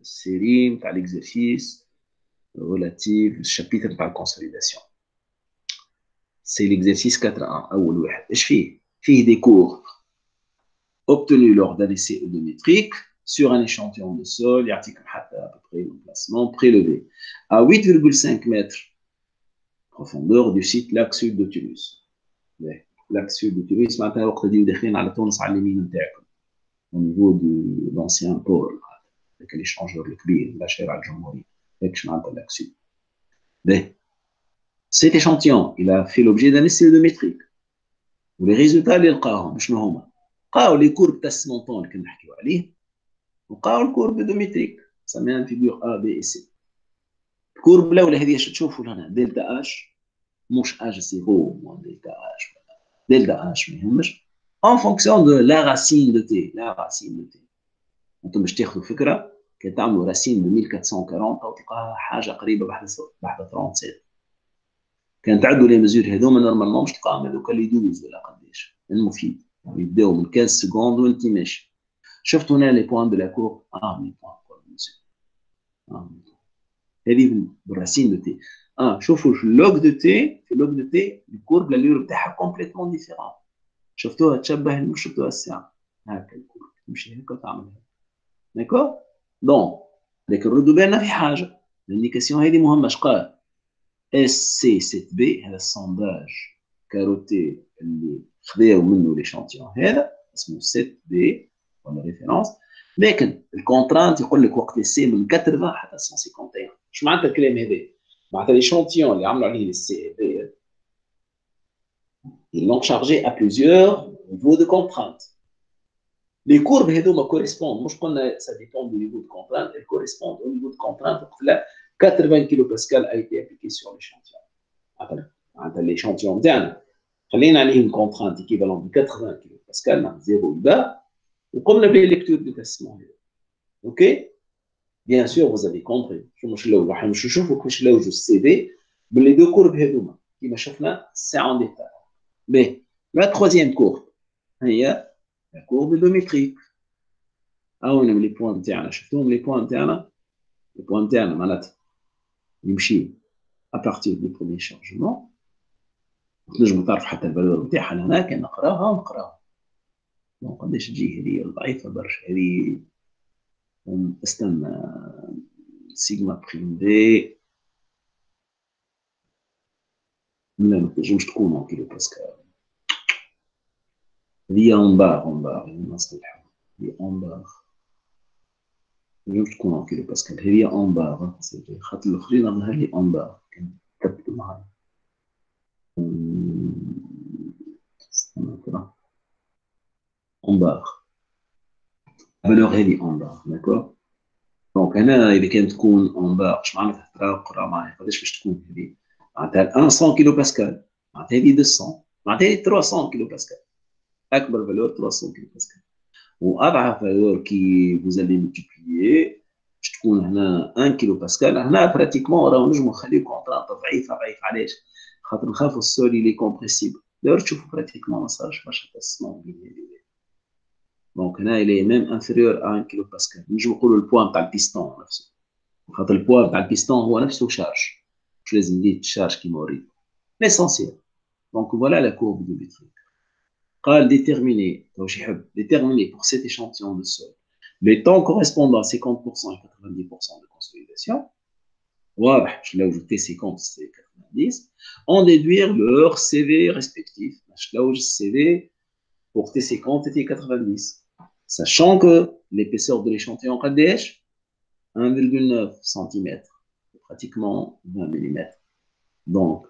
السيري نتاع l'exercice relatif الشابيتر نتاع الكونسوليداسيون. سي l'exercice 4.1 اول واحد. ايش فيه؟ فيه دي كور obtenus lors d'un essai odométrique sur un échantillon de sol يعطيكم حتى à peu près l'emplacement prélevé à 8,5 mètres profondeur du site lac sud de Tunis. lac sud de Tunis معناتها وقت اللي داخلين على تونس على اليمين نتاعكم au niveau de l'ancien pôle avec l'échangeur الكبير لا شارع الجمهورية. هيك معناتها lac sud. Cet échantillon il a fait l'objet d'un essai odométrique ولي ريزولتا اللي لقاهم شنو هما؟ لقاو لي كورب تاع السمونطون اللي كنا نحكيو عليه، ولقاو الكورب اودوميتريك سميها فيغور A B et C. الكورب الاولى هذه اش تشوفوا هنا دلتا اش، مش اش زيرو مو دلتا اش، دلتا اش ما يهمش en fonction de la racine de t. la racine de t انتم باش تاخذوا فكره كي تعملوا راسين ب 1440 او تلقاها حاجه قريبه بحد 37. كان تعدوا لي مزور هذوما نورمالمون باش تلقاهم هذوك اللي يدوز ولا قداش المفيد يبداو من 15 سكوند وانت ماشي. شفتوا هنا لي بوان دو لا كور لي بوان هذه بالراسين دو تي. شوفوا في اللوغ دو تي، في اللوغ دو تي الكورب لالور بتاعها كومبليتمون ديفيرون. شفتوها تشبه مش شفتوها الساعه هكا الكورب تمشي هكا تعمل هكا. داكور دونك لكن ردوا بالنا في حاجه، الانديكاسيون هذه مهمه. اش قال SC7B هذا السونداج كاروتي اللي خذاو منه ليشانتيون هذا اسمه 7B ولا ريفيرونس. لكن الكونترانت يقول لك وقت السي من 80 حتى 151. اش معناتها الكلام هذا؟ معناتها ليشانتيون اللي عملوا عليه السي بي ils l'ont chargé à plusieurs niveaux de contrainte. Les courbes هذوما correspondent مش قلنا ça dépend du niveau de contrainte, elles correspondent au niveau de contrainte وقت لا 80 kilopascal a été appliqué sur l'échantillon. معناتها l'échantillon نتاعنا خلينا عليه une contrainte équivalente de 80 kilopascal مع زيرو يبدا وقمنا بالlecture de testament. Ok? Bien sûr, vous avez compris. مش لو راح نشوفوا كيفاش لوجوا السي في Les deux courbes هذوما كيما شفنا c'est en détail. Mais la troisième courbe هي la courbe géométrique. هاونا les points نتاعنا شفتوهم les points نتاعنا les points نتاعنا معناتها يمشي à partir du premier chargement. تنجموا تعرفوا حتى الفالور نتاعها لهنا كان نقراها دونك قداش تجي هذه ضعيفه برشا هذه استنى سيجما بريم دي ما تنجمش تكون ان كيلو باسكال هذه اون بار نصلحها هي اون بار تنجمش تكون ان كيلو باسكال هذه اون بار خاطر الاخرين راها لي اون بار كتبتوا معايا استنى كده اون بار فالور هذه اون بار داكور دونك هنا اذا كانت تكون اون بار اش معناتها تقرا معايا قداش باش تكون هذه معناتها 100 كيلو باسكال معناتها هذه 200 معناتها هذه 300 كيلو باسكال اكبر فالور 300 كيلو باسكال واضعف فالور كي فوزالي ملتيبليي باش تكون هنا 1 كيلو باسكال هنا براتيكمون راهو نجمو نخليو كونترانت ضعيف علاش خاطر نخافوا السولي لي كومبريسيبل داير تشوفوا براتيكمون ما صارش برشا تسمعوا دونك هنا il est même inférieur à 1 كيلو باسكال نجم نقولوا البوا نتاع البيستون نفسه خاطر البوا نتاع البيستون هو نفسه شارج مش لازم يدير الشارج كيما وريت ليسونسيال دونك فوالا لا كورب دو بيتريك قال déterminer واش يحب déterminer pour cet échantillon de sol les temps correspondant à 50% et 90% de consolidation واضح باش نلوجوا تي 50 تي 90 en déduire leur CV respectif باش نلوج السي في pour T50 et T90, sachant que l'épaisseur de l'échantillon قداش 1,9 cm, pratiquement 20 mm. Donc,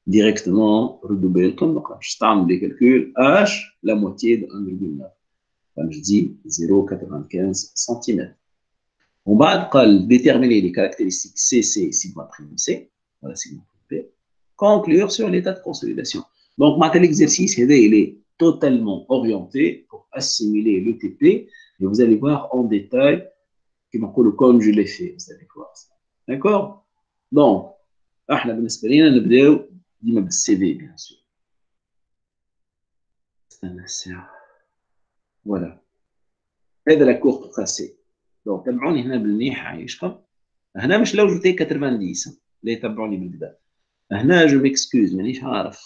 directement, redoubler comme donc, je t'amène les calculs H, la moitié de 1,9. Comme je dis, 0,95 cm. On va déterminer les caractéristiques CC, sigma prime C, voilà sigma prime P, conclure sur l'état de consolidation. Donc, maintenant, l'exercice, il est totalement orienté pour assimiler le TP et vous allez voir en détail comme je l'ai fait, vous allez voir ça. D'accord? Donc, احنا بالنسبه لنا نبداو ديما بالسي في بيان سور. استنى الساعه. فوالا. هذا لا كورب تراسي. دونك تبعوني هنا بالمليح عايشكم. هنا مش لو جبتي 90 لا تبعوني بالبدا. هنا جو ميكسكوز مانيش عارف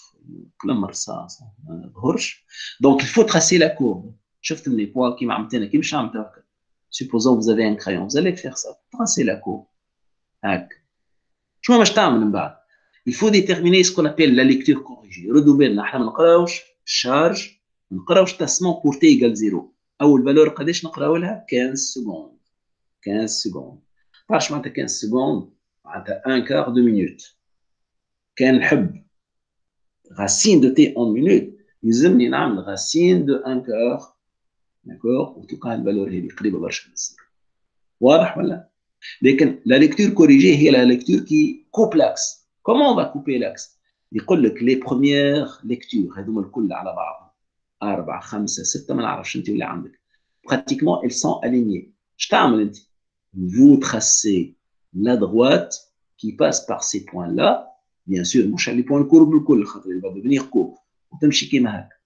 كلام رصاص ما ظهرش. دونك الفو تراسي لا كورب. شفت من لي بوان كيما عملت انا كي مش عملت هكا. supposons vous avez un crayon vous allez faire ça tracer la courbe. هاك. شو باش تعمل من بعد؟ il faut déterminer ce qu'on appelle la lecture corrigée. ردوا بالنا احنا ما نقراوش الشارج ما نقراوش تاسمون pour t égale 0. اول فالور قداش نقراو لها 15 سكوند 15 سكوند. عرفت معناتها 15 سكوند؟ معناتها 1 كار دو مينوت. كان نحب racine de t en minute يلزمني نعمل racine de 1 كار داكور وتلقى الفالور هذه قريبه برشا من الصفر. واضح ولا؟ لكن لا ليكتور كوريجي هي لا ليكتور qui coupe l'axe. Comment on va couper l'axe? يقول لك لي بروميير ليكتور هذوما الكل على بعضهم 4 5 6 ما نعرفش انت ولا عندك pratiquement elles sont alignées. اش تعمل انت؟ vous tracez la droite qui passe par ces points là bien sûr مش les points الكورب الكل خاطر il va devenir courbe وتمشي كيما هكا.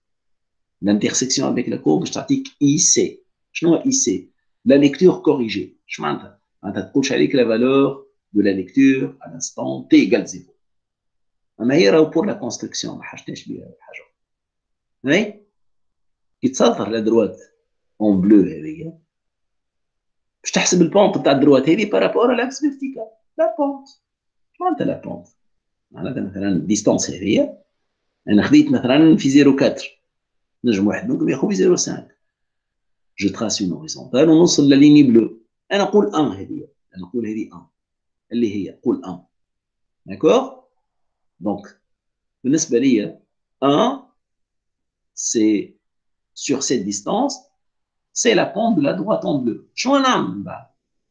l'intersection avec la courbe باش تعطيك IC. شنو هو IC؟ la lecture corrigée. اش معناتها؟ معناتها تقولش عليك la valeur de la lecture à l'instant t égale 0. اما هي راهو بور لا كونستركسيون ما حاجتناش بها حاجه. هاي كي تصدر لا دروات اون بلو هذه باش تحسب البونت تاع الدروات هذه بارابور لاكس فيرتيكال. لا بونت معناتها لا بونت معناتها مثلا الديستونس هذه انا خديت مثلا في 0.4 نجم واحد منكم ياخذ في 0.5 جو تراس اون هوريزونتال ونوصل لليني بلو. انا نقول 1 هذه انا نقول هذه 1 اللي هي قول 1 داكور. دونك بالنسبه ليا 1 c'est sur cette distance c'est la pente de la droite en bleu. شنو نعمل من بعد؟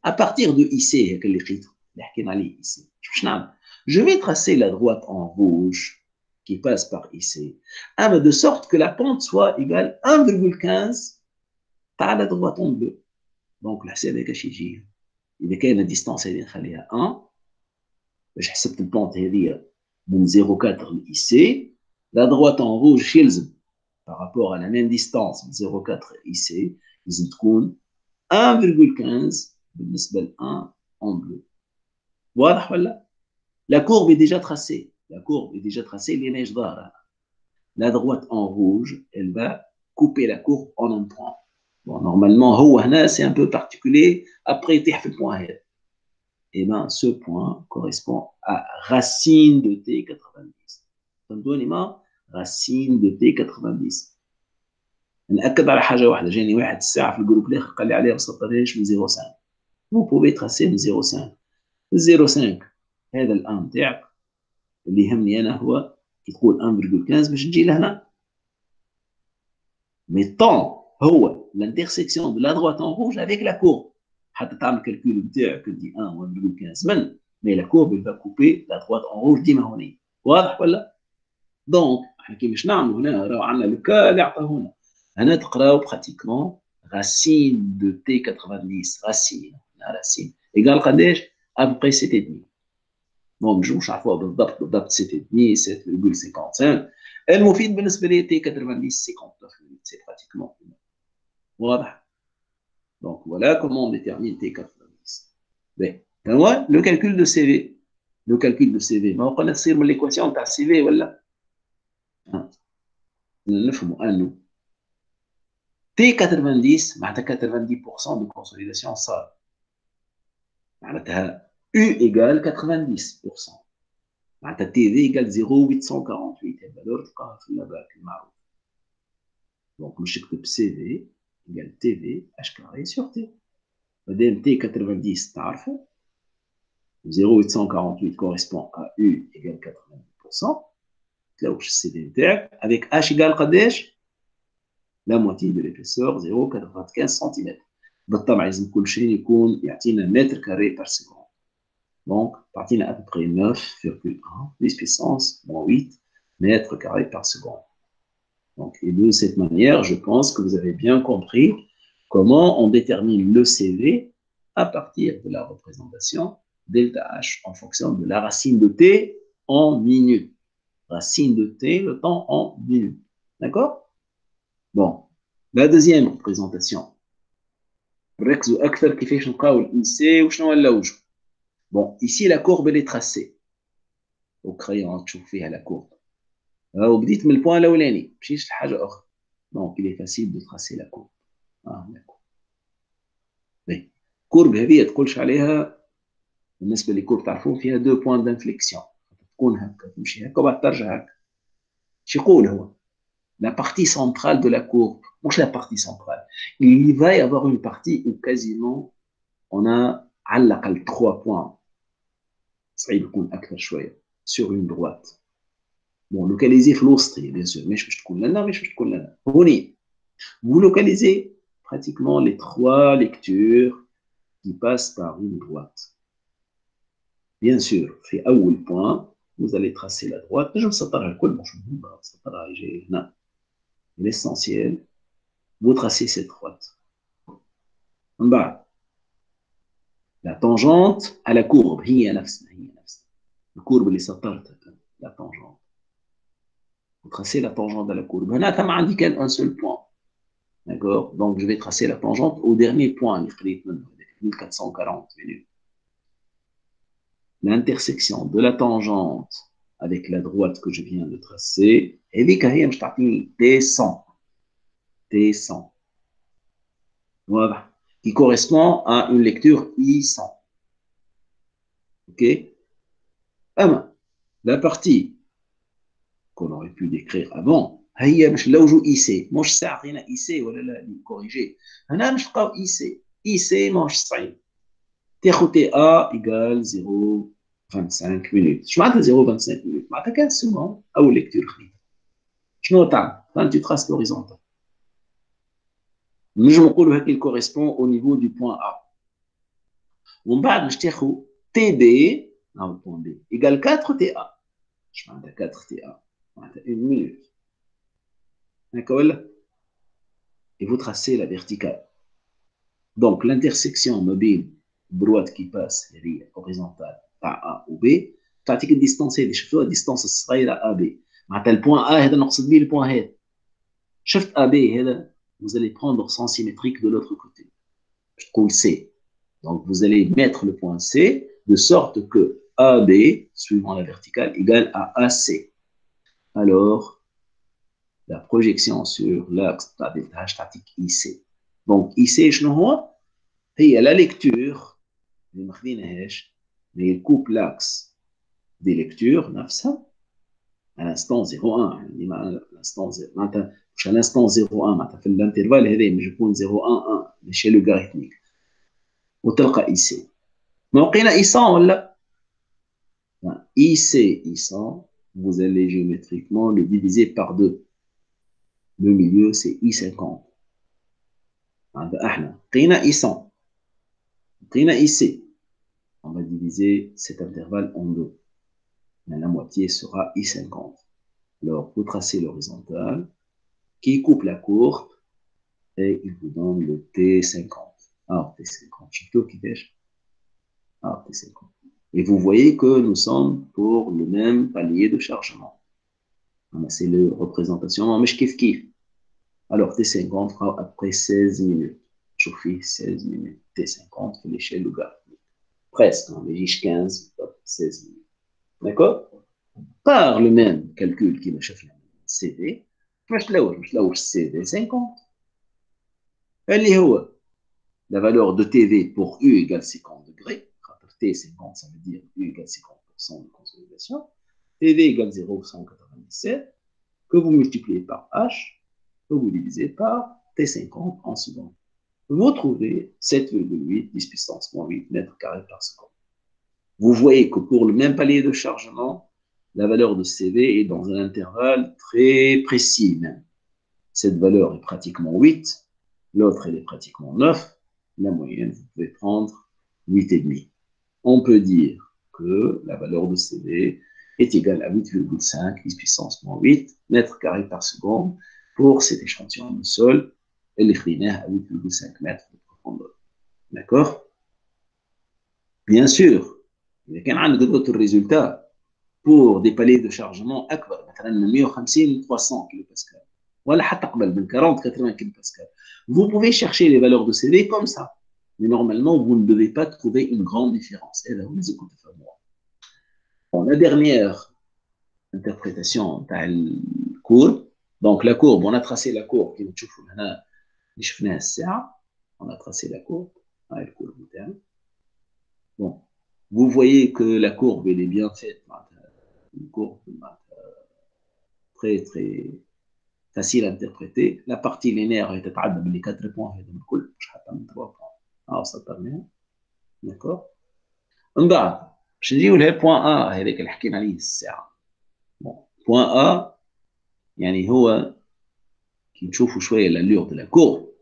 à partir de IC هكا اللي لقيته اللي حكينا عليه IC شنو نعمل؟ je vais tracer la droite en rouge qui passe par IC de sorte que la pente soit égale 1,15 تاع la droite en bleu. donc الحساب هكا اش يجي؟ اذا كان الديستانس هذه نخليها 1 باش حسبت البونت هذه من 0,4 IC. La droite en rouge يلزم par rapport à la même distance من 0,4 IC لازم تكون 1,15 بالنسبة ل 1 en bleu. واضح ولا؟ La courbe est déjà tracée. La courbe est déjà tracée, les neiges ظاهرة. La droite en rouge, elle va couper la courbe en un point. Bon, normalement, هو هنا, c'est un peu particulier. Après, يطيح في البوان هذا. Et bien, ce point correspond à racine de T90. فهمتوني ما؟ racine de T90. نأكد على حاجة واحدة. جاني واحد الساعة في الجروب الآخر قال لي عليها ما سطرهاش من 0,5. Vous pouvez tracer من 0,5. 0,5 هذا الآن تاعك اللي يهمني أنا هو كي تقول 1,15 باش تجي لهنا. Mais tant هو l'intersection de la droite en rouge avec la courbe. حتى تعمل كالكول بتاعك تدي 1 1,15 من mais la courbe elle va couper la droite en rouge ديما هوني. واضح ولا؟ دونك احنا كي باش نعملوا هنا راهو عندنا لو كا اللي عطاهونا. هنا تقراو براتيكمون racine de T90 racine égal قداش؟ ابقي 7,5. ما نجموش نعرفوها بالضبط 7,5 7,55. المفيد بالنسبه لي T90 59 سي براتيكمون. واضح؟ Donc voilà comment on détermine T90. Ben, هو le calcul de CV. Le calcul de CV. ما قلنا تصير من l'équation تاع CV ولا؟ نفهموا انه T90 معناتها 90% de consolidation صار. معناتها U égale 90%. معناتها TV égale 0,848. هي الفالور تلقاها في اللاباك المعروف. Donc مش تكتب CV égale TV H carré sur T. مادام T90 تعرفوا 0,848 correspond à U égale 90%. تلاقوش السي نتاعك avec H égale قداش؟ la moitié de l'épaisseur 0,95 cm. بالطبع لازم كل شيء يكون يعطينا متر كاري بار سكوند. Donc تعطينا à peu près 9,1 10 puissance moins 8 mètres carrés par seconde. Donc, et de cette manière, je pense que vous avez bien compris comment on détermine le CV à partir de la représentation delta H en fonction de la racine de T en minutes. Racine de T, le temps en minutes. D'accord? Bon, la deuxième représentation. ركزوا أكثر كيفاش نلقاو الإنسي وشنو ولا وجه. Bon, ici la courbe elle est tracée. Au crayon تشوف فيها la courbe. وبديت من البوان الأولاني مشيتش لحاجة أخرى. Donc il est facile de tracer la courbe. la courbe. Oui. courbe هذه تقولش عليها بالنسبة للكورب تعرفون فيها دو بوان دانفليكسيون. تكون هكا تمشي هكا وبعد ترجع هكا. شو يقول هو؟ La partie centrale de la courbe, مش la partie centrale. Il va y avoir une partie où quasiment on a على الأقل 3 points. صعيب يكون أكثر شوية sur une droite. Bon, localisé في الوسط bien sûr, مش باش تكون لنا مش باش تكون لنا. هوني vous localisez pratiquement les 3 lectures qui passent par une droite. Bien sûr, في أول point, vous allez tracer la droite. Je مسطرها الكل مش مهم مسطرها يجي هنا. L'essentiel, vous tracez cette droite. En bas, la tangente à la courbe, هي نفسها. الكورب اللي سطرتها la tangente. Vous tracez la tangente à la courbe. هنا كما عندي كان un seul point. D'accord? Donc je vais tracer la tangente au dernier point اللي خليت منه 1440 minutes. L'intersection de la tangente avec la droite que je viens de tracer, هذيك هي مش تعطيني T100. Voilà. Qui correspond à une lecture I100. Ok? La partie qu'on aurait pu décrire avant, هي مش لوجو IC. مش ساعة عطينا IC ولا لا كوريجي. هنا مش لقاو IC ماهوش صعيب. تاخذ TA égale 0,25 minutes. شو معناتها 0,25 minutes؟ معناتها 15 secondes أو ليكتور خليتها. شنو تعمل؟ quand tu traces l'horizontal. نجم نقولوا هكا correspond au niveau du point A. ومن بعد باش تاخذ TB أو point B égale 4 TA. شو معناتها 4 TA؟ معناتها 1 minute. هكا ولا؟ Et vous tracez la verticale. Donc l'intersection mobile droite qui passe, horizontale, par A ou B, تعطيك الديستانس هذه شفتوها الديستانس الصغيره ا بي معناتها البوان ا هذا نقصد به البوان هذا شفت ا بي هذا vous allez prendre sens symétrique de l'autre côté je trouve C donc vous allez mettre le point C de sorte que AB suivant la verticale égale à AC alors la projection sur l'axe تاع دلتا تعطيك IC donc IC شنو هو هي la lecture اللي ما خديناهاش اللي coupe l'axe des lectures نفسها à l'instant 0,1 يعني مع l'instant 0 معناتها مش à l'instant 0,1 معناتها في الانترفال هذا مش يكون 0,1 ماشي لوغاريتميك وتلقى اي سي ما لقينا اي 100 ولا اي سي اي 100 vous allez géométriquement le diviser par 2 le milieu c'est i 50 هذا احنا لقينا اي 100 لقينا اي سي on va diviser cet intervalle en 2 mais la moitié sera i 50 alors vous tracez l'horizontale qui coupe la courbe et il vous donne le T50. Ah, T50, surtout qui fait ah, T50. Et vous voyez que nous sommes pour le même palier de chargement. C'est la représentation, mais je kiffe. Alors, T50 fera après 16 minutes. Je fais 16 minutes. T50 fait l'échelle logarithmique. Presque, on dit 15, 16 minutes. D'accord? Par le même calcul qui me chauffe CD, je l'ai CD 50. اللي هو la valeur de TV pour U égale 50 degrés. T 50, ça veut dire U égale 50% de consolidation. TV égale 0,197 que vous multipliez par H, que vous divisez par T50 en secondes. Vous trouvez 7,8 10 puissance moins 8 mètres carrés par seconde. Vous voyez que pour le même palier de chargement, la valeur de CV est dans un intervalle très précis même. Cette valeur est pratiquement 8, l'autre elle est pratiquement 9, la moyenne vous pouvez prendre 8,5. On peut dire que la valeur de CV est égale à 8,5 10 puissance moins 8 mètres carrés par seconde pour cet échantillon de sol et les à 8,5 mètres de profondeur. D'accord? Bien sûr, il y a un autre résultat pour des paliers de chargement أكبر مثلا من 150 ل 300 kPa ولا حتى قبل من 40 80 kPa. Vous pouvez chercher les valeurs de CV comme ça. Mais normalement, vous ne devez pas trouver une grande différence. Et là, vous écoutez pas moi. Bon, la dernière interprétation de la courbe. Donc, la courbe, on a tracé la courbe qui on a tracé la courbe. La courbe bon, vous voyez que la courbe, elle est bien faite. Une courbe très, très facile à interpréter. La partie linéaire est تتعدى من 4 points هذا الكل مش حتى من 3 points. وصلنا d'accord من بعد باش نجيو لها بوان ا هذاك اللي حكينا عليه الساعه بون بوان ا يعني هو كي نشوفوا شويه لالور دو لا كور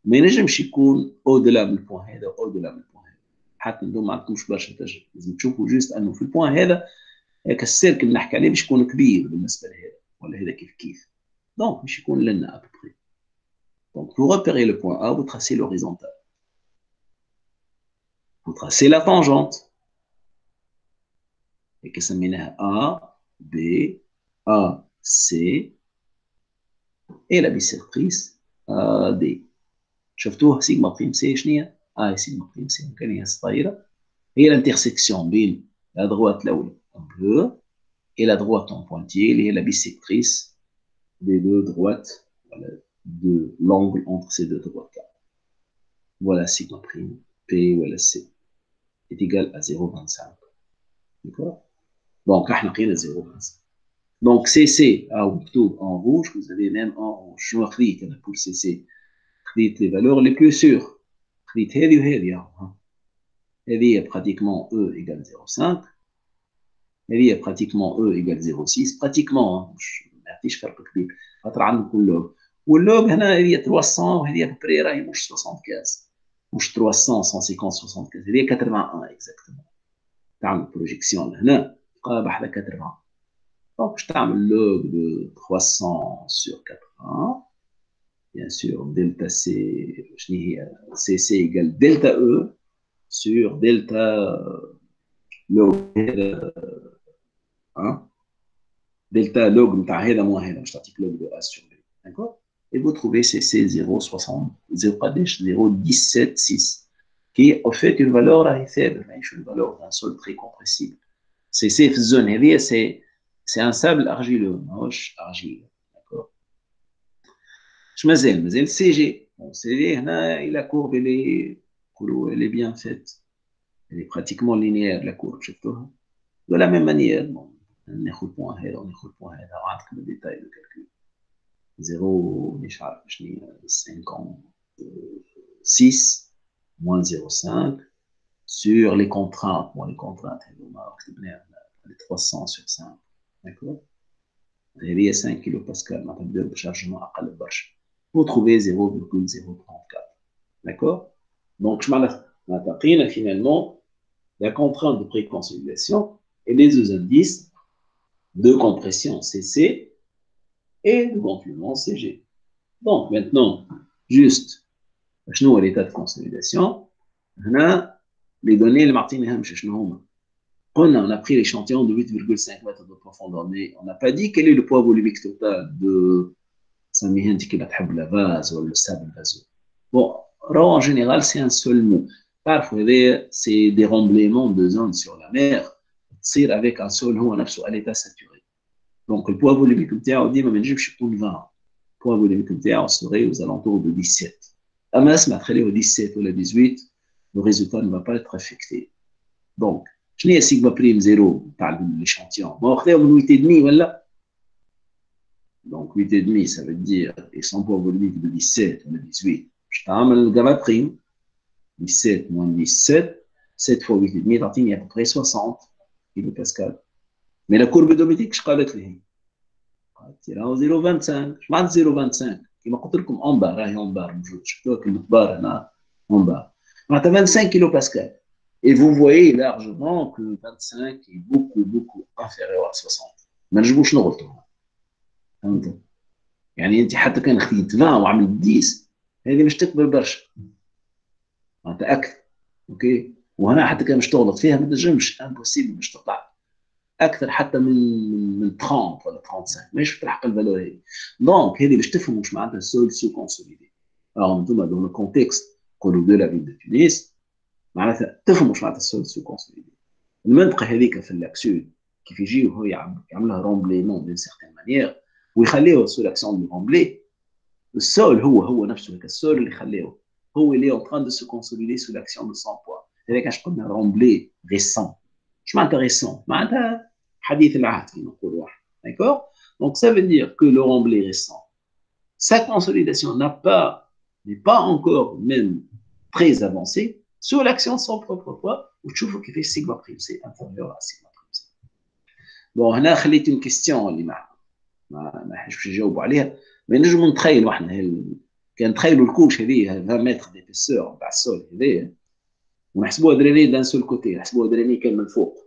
ما ينجمش يكون او دولا من البوان هذا او دولا من البوان هذا حتى انتم ما عندكمش برشا تجربه لازم تشوفوا جوست انه في البوان هذا هيك السيركل اللي نحكي عليه باش يكون كبير بالنسبه لهذا ولا هذا كيف دونك باش يكون لنا ابوبري دونك pour repérer le point A vous tracez l'horizontale vous tracez la tangente et que سميناها A B A C et la bisectrice A D شفتوها سيجما بريم سي شنو هي؟ سيجما بريم سي إمكانية صغيرة هي الانترسكسيون بين لا droite الأولى en bleu et la droite en pointillé اللي هي la bisectrice des deux droites voilà, de l'angle entre ces deux droites là. Voilà sigma prime P voilà C est égal à 0,25. D'accord? Donc, احنا لقينا 0,25. Donc, CC مكتوب en rouge, vous avez même en rouge. شنو خديت أنا pour CC؟ خديت les valeurs les plus sûres. خديت هذه وهذه. هذه pratiquement E égale 0,5. هذه pratiquement E égale 0,6. Pratiquement, مش ما يعطيش فرق كبير. خاطر عندكم اللوب. واللوب هنا هذه 300 وهذه ببري راهي مش 75. مش 300 150 75 هذه 81 exactement. تعمل بروجيكسيون هنا قابح على 80. Donc, je t'ai le log de 300 sur 80. Bien sûr, delta C, CC égale delta E sur delta log hein, delta log نتاع هذا moins هذا باش تعطيك log de A sur B. D'accord? Et vous trouvez CC 0,17,6 qui est en fait une valeur à faible, une valeur d'un sol très compressible. CC في الزون هذه c'est un sable argileux, ماهوش argile. D'accord? Je مازال CG. Bon, CG هنا la courbe elle est bien faite. Elle est pratiquement linéaire la courbe, شفتوها؟ De la même manière, bon, ناخذ point هذا وناخذ point هذا وعندكم le détail de calcul. 0 مش عارف شنو 56 moins 0,5 sur les contraintes. Bon, les contraintes, les 300 sur 5. D'accord? Il y a 5 kilopascal, de chargement à la barche. Vous trouvez 0,034. D'accord? Donc, je m'attaque finalement la contrainte de préconsolidation et les deux indices de compression CC et de gonflement CG. Donc, maintenant, juste, je nous l'état de consolidation. Les données, les martines, on a pris l'échantillon de 8,5 mètres de profondeur, mais on n'a pas dit quel est le poids volumique total de la vase ou le sable vaseux. Bon, en général, c'est un seul mot. Parfois, c'est des remblaiements de zones sur la mer, c'est avec un seul mot à l'état saturé. Donc, le poids volumique, on dit, mais je suis pour 20. Le poids volumique, on serait aux alentours de 17. Amas, après au 17 ou le 18, le résultat ne va pas être affecté. Donc, je n'ai sigma prime 0 par l'échantillon. Bon, on va 8,5, voilà. Donc, 8,5, ça veut dire, et son poids volumique de 17 ou de 18, je t'amène le gamma prime, 17 moins 17, 7 fois 8,5, il y a à peu près 60 kilopascal. Mais la courbe dométrique, je قالت لي هي 0,25. je معناتها 0,25 كما قلت لكم en bas راهي en bas موجود شفتوها كلمة بار هنا en bas معناتها 25 kilopascal. Et vous voyez largement que 25 est beaucoup inférieur à 60. ما نجموش نغلطوا. فهمت؟ يعني انت حتى كان خديت 20 وعملت 10 هذه مش تكبر برشا. معناتها اكثر. اوكي؟ وهنا حتى كان مش تغلط فيها ما تنجمش امبوسيبل باش تطلع اكثر حتى من 30 ولا 35 مش تلحق الفالور هذه. دونك هذه باش تفهموا واش معناتها سول سو كونسوليدي. انتم دون الكونتكست نقولوا دو لا فيل دو تونس معناتها تفهموا واش معناتها سول سو كونسوليدي. المنطقه هذيك في اللاكسود كيف يجيو هو يعملها رومبليمون دون سيغتان مانيير ويخليوه سو لاكسيون دو رومبلي. السول هو نفسه هذاك السول اللي خليوه هو اللي اون تران دو سو كونسوليدي سو لاكسيون دو سون بوا. هذاك اش قلنا رومبلي ريسون. اش معناتها ريسون؟ معناتها حديث العهد كما نقول واحد. D'accord? Donc ça veut dire que le remblai récent, sa consolidation n'est pas encore même très avancée sur l'action de son propre poids ou تشوفوا كيفاش سيغما بريم سي inférieur à سيغما بريم سي. بون هنا خليت une question اللي ما حاجش نجاوبوا عليها ما نجموا نتخيلوا احنا كان نتخيلوا الكوش هذه 20 متر ديبيسور تاع السول هذايا ونحسبوها دريني دان سول كوتي نحسبوها دريني كان من فوق.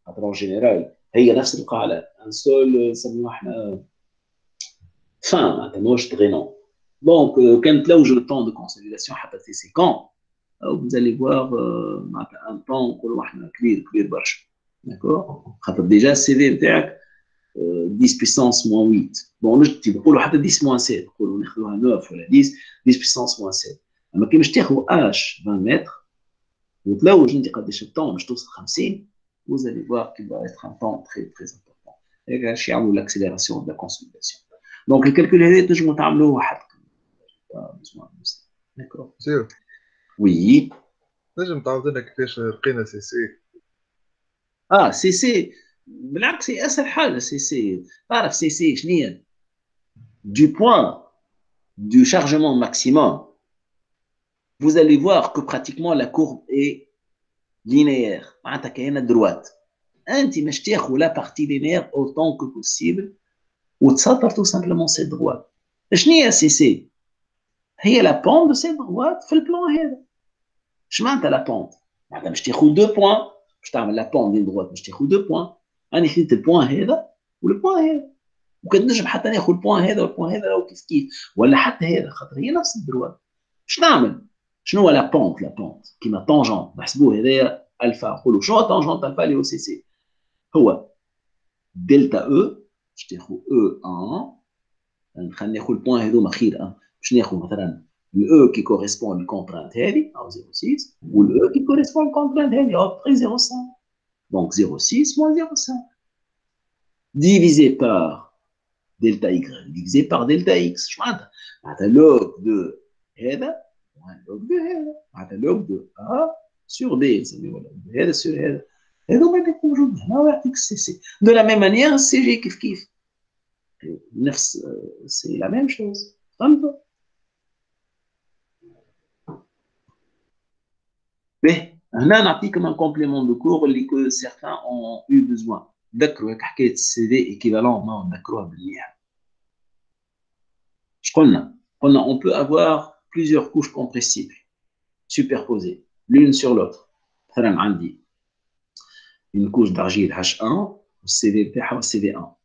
خاطر اون جينيرال هي نفس القاعده ان سول نسموها احنا فان معناتها ماهوش درينون. دونك كانت لوج لو طون دو كونسوليداسيون حتى سي سيكون vous allez voir معناتها ان طون نقولوا احنا كبير برشا. داكور خاطر ديجا السي في نتاعك 10 puissance moins 8. بون نجي نقولوا حتى 10 moins 7 نقولوا ناخذوها 9 ولا 10 puissance moins 7. اما كي باش تاخذوا اش 20 متر وتلوج انت قداش الطون باش توصل 50 vous allez voir qu'il va être un temps très important. Et là, l'accélération de la consolidation. Donc, les calculs, je vais pas besoin de ça. D'accord? سير Oui. نجم تعاود لنا كيفاش لقينا سي سي سي سي بالعكس هي اسهل حاجه سي سي. تعرف سي سي شنو هي؟ Du point du chargement maximum, vous allez voir que pratiquement la courbe est linéaire. معناتها كاينه دروات. انت باش تاخذ لا بارتي لينير اوتون كو بوسيبل وتسطر تو سامبلومون سي دروات. شنو هي سي سي؟ هي لا بون دو سي دروات في البلان هذا. اش معناتها لا بون؟ معناتها باش تاخذ دو بوين باش تعمل لا بون ديال دروات باش تاخذ دو بوين. انا خديت البوين هذا والبوين هذا وكنجم حتى ناخذ البوين هذا والبوين هذا لو كيف ولا حتى هذا خاطر هي نفس الدروات. اش نعمل؟ شنو هو لا بونت؟ لا بونت كيما طونجون نحسبوه هذايا الفا. نقولوا شنو طونجونت الفا اللي هو سي سي؟ هو delta E, je t'ai E1, le point هذوما خير باش ناخذ مثلا le E qui correspond à contrainte هذه أو 0,6 ou le E qui correspond à contrainte هذه أو 0,5. Donc 0,6 moins 0,5 divisé par delta Y divisé par delta X. Je m'entends. Log de هذا log de هذا. معناتها log de A sur B. نسميوها log de هذا sur هذا. هذوما اللي موجود هنا ويعطيك سي سي. De la même manière سي جي كيف كيف. نفس c'est la même chose. فهمتوا؟ باهي هنا نعطيكم un complément de cours اللي que certains ont eu besoin. تذكروا هيك حكايه السي في ايكيفالون ما نذكروها بالمليح. اش قلنا؟ قلنا on peut avoir plusieurs couches compressibles superposées l'une sur l'autre. مثلا عندي une couche d'argile H1 والسي في نتاعها والسي في 1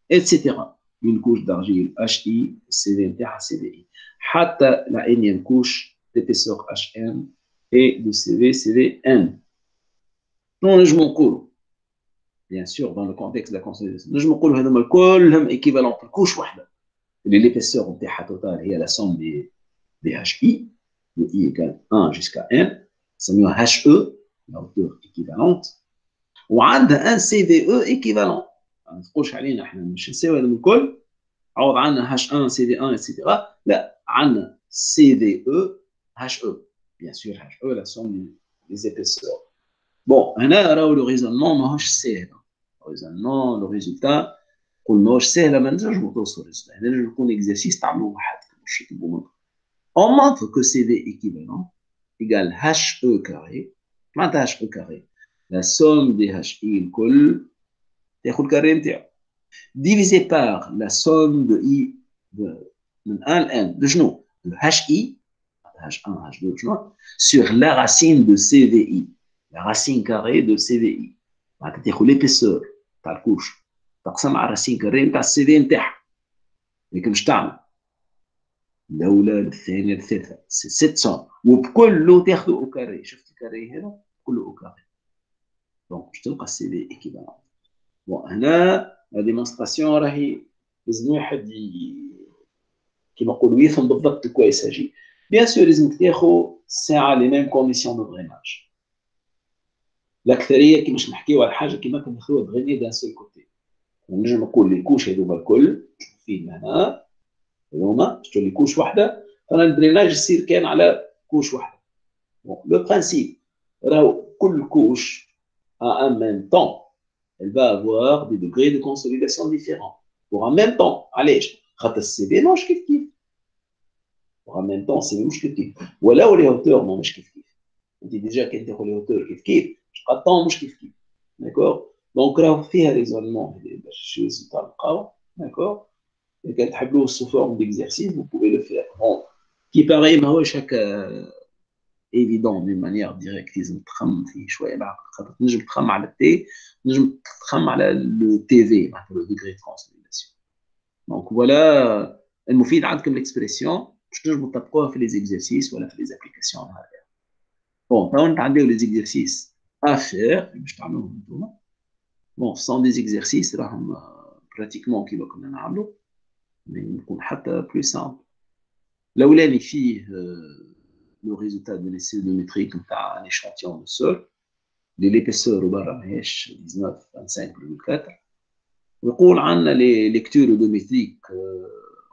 etc. une couche d'argile HI والسي في نتاعها سي في اي حتى la énième couche d'épaisseur HN et de CVN. Non, je m'en cours. Bien sûr, dans le contexte de la consolidation. Je m'en cours, هذوما كلهم équivalents pour couche واحدة. L'épaisseur نتاعها totale هي la somme des HI, de I égale 1 jusqu'à N, نسميوها HE, la hauteur équivalente. وعندها un CVE équivalent. ما نقولش علينا احنا مش نساوي هذا الكل. عوض عندنا H1, CV1, etc. لا, عندنا CVE, HE. Bien sûr, HE, la somme des épaisseurs. Bon, هنا راهو le raisonnement ماهوش ساهل. Le raisonnement, le résultat, قول ماهوش ساهل ما نجمو توصلوا للريزلtat. هنا لازم يكون اكزرسيس تعملوه وحدكم باش تكتبوا منه. On montre que CV équivalent égale HE carré. معناتها HE carré. La somme des HI الكل تاخذ الكاري نتاعو. Divisé par la somme de I من 1 à N. De شنو؟ De HI H1, H2, sur la racine de CVI, la racine carrée de CVI. Tu l'épaisseur de la couche. Tu as la racine carrée de CV نتاعها. لكن مش تعمل. الأولى الثانية الثالثة. C'est 700. وبكله تاخذه أو كاري. شفت الكاري هنا؟ كله أو كاري. Donc باش تلقى CV équivalent. Bon, هنا la démonstration راهي لازم واحد كيما نقولوا يفهم بالضبط de quoi il s'agit. Bien sûr, لازم تاخذ ساعة les mêmes conditions de drainage. الأكثرية كي مش نحكيو على حاجة كيما كناخذوها دريني دان سول كوتي. ونجم نقول لي كوش هذوما الكل فين هنا هذوما شتو لي كوش واحدة فأنا الدريناج يصير كان على كوش واحدة. لو برانسيب راهو كل كوش à un même temps elle va avoir des degrés de consolidation différents. Pour en même temps, علاش؟ خاطر السي في ماهوش كيف كيف. en même temps c'est مش كيف كيف ولو لي هوتور ماهوش كيف كيف. انت ديجا كي تاخذ لي هوتور كيف كيف تلقى الطون مش كيف كيف. داكور دونك راه فيها ريزونمون باش الريزولتا نلقاو. داكور اذا تحبوه سو فورم ديكزارسيس vous pouvez le faire. bon كي باغي ماهوش هكا ايفيدون دون مانيير ديريكت لازم تخمم فيه شويه بعقل خاطر تنجم تخمم على التي تنجم تخمم على لو تي في معناتها لو ديغري دو كونسوليداسيون. دونك فوالا المفيد عندكم الاكسبريسيون باش تنجموا تطبقوها في لي زيكزارسيس ولا في لي زابليكاسيون هذا. بون تو نتعداو لي زيكزارسيس ا فير باش تعملوهم نتوما. بون سون دي زيكزارسيس راهم براتيكمون كيما كنا نعملوا مي نكون حتى بلو سامبل. الاولاني فيه لو ريزولتا دو ليسيودوميتريك نتاع ان échantillon دو سول اللي ليبيسور برا ماهيش 19 25.4 ويقول عندنا لي ليكتور اودوميتريك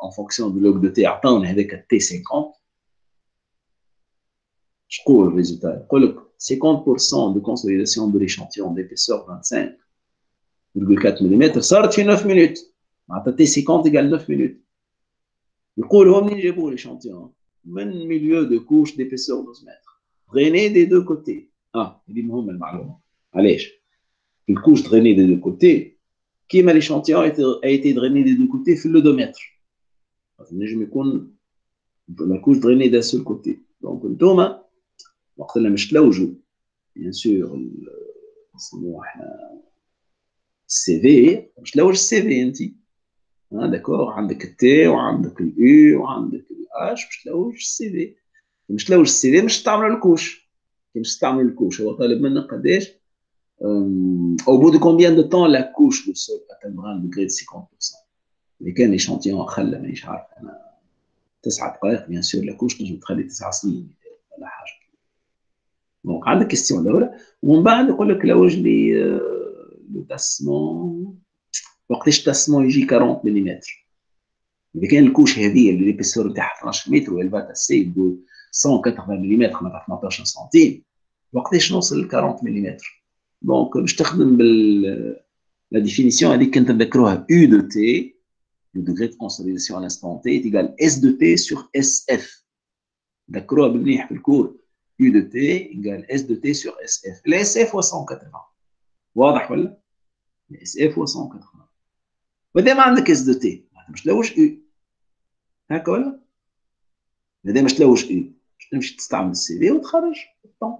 en fonction de log de t عطاونا هذاك t 50. شقول الريزولتا يقول لك 50% de consolidation de l'échantillon d'épaisseur 25.4 mm صارت في 9 minutes. معناتها t 50 égale 9 minutes. يقول هو منين جابوا l'échantillon من milieu de couche d'épaisseur 12 mètres drainé des deux côtés. هذه مهمة المعلومة. علاش؟ الكوش drainé des deux côtés كيما l'échantillon a été drainé des deux côtés في l'odomètre. نجم يكون la couche drainée d'un seul côté. donc نتوما وقت اللي مش تلوجوا bien sûr نسموه احنا السي في مش تلوج السي في انت داكور عندك التي وعندك الاو وعندك الاش باش تلوج السي في. مش تلوج السي في مش تعمل الكوش. كي مش تعمل الكوش هو طالب منك قداش Au bout de combien de temps la couche de sol atteindra un degré de 50%? اللي كان échantillon خلى مانيش عارف انا 9 دقائق bien sûr la couche تنجم تخلي 9 سنين ولا حاجه. دونك عندك كيستيون الاولى ومن بعد يقول لك لو لي لو تاسمون وقتاش تاسمون يجي 40 ملم. اذا كان الكوش هذه اللي ليبيسور نتاعها 12 متر والفا تاسي ب 180 ملم معناتها 18 سنتيم وقتاش نوصل ل 40 ملم. دونك باش تخدم بال la définition هذيك كنت نذكروها U de T, le degré de consolidation à l'instant T est égal S de T sur SF. ذكروها بالمليح في الكور U de T égale S de T sur SF. ال SF هو 180. واضح ولا؟ ال SF هو 180. وإذا ما عندك S de T مش تلوش U. هكا ولا؟ إذا مش تلوش U باش تمشي تستعمل السي في وتخرج الطون.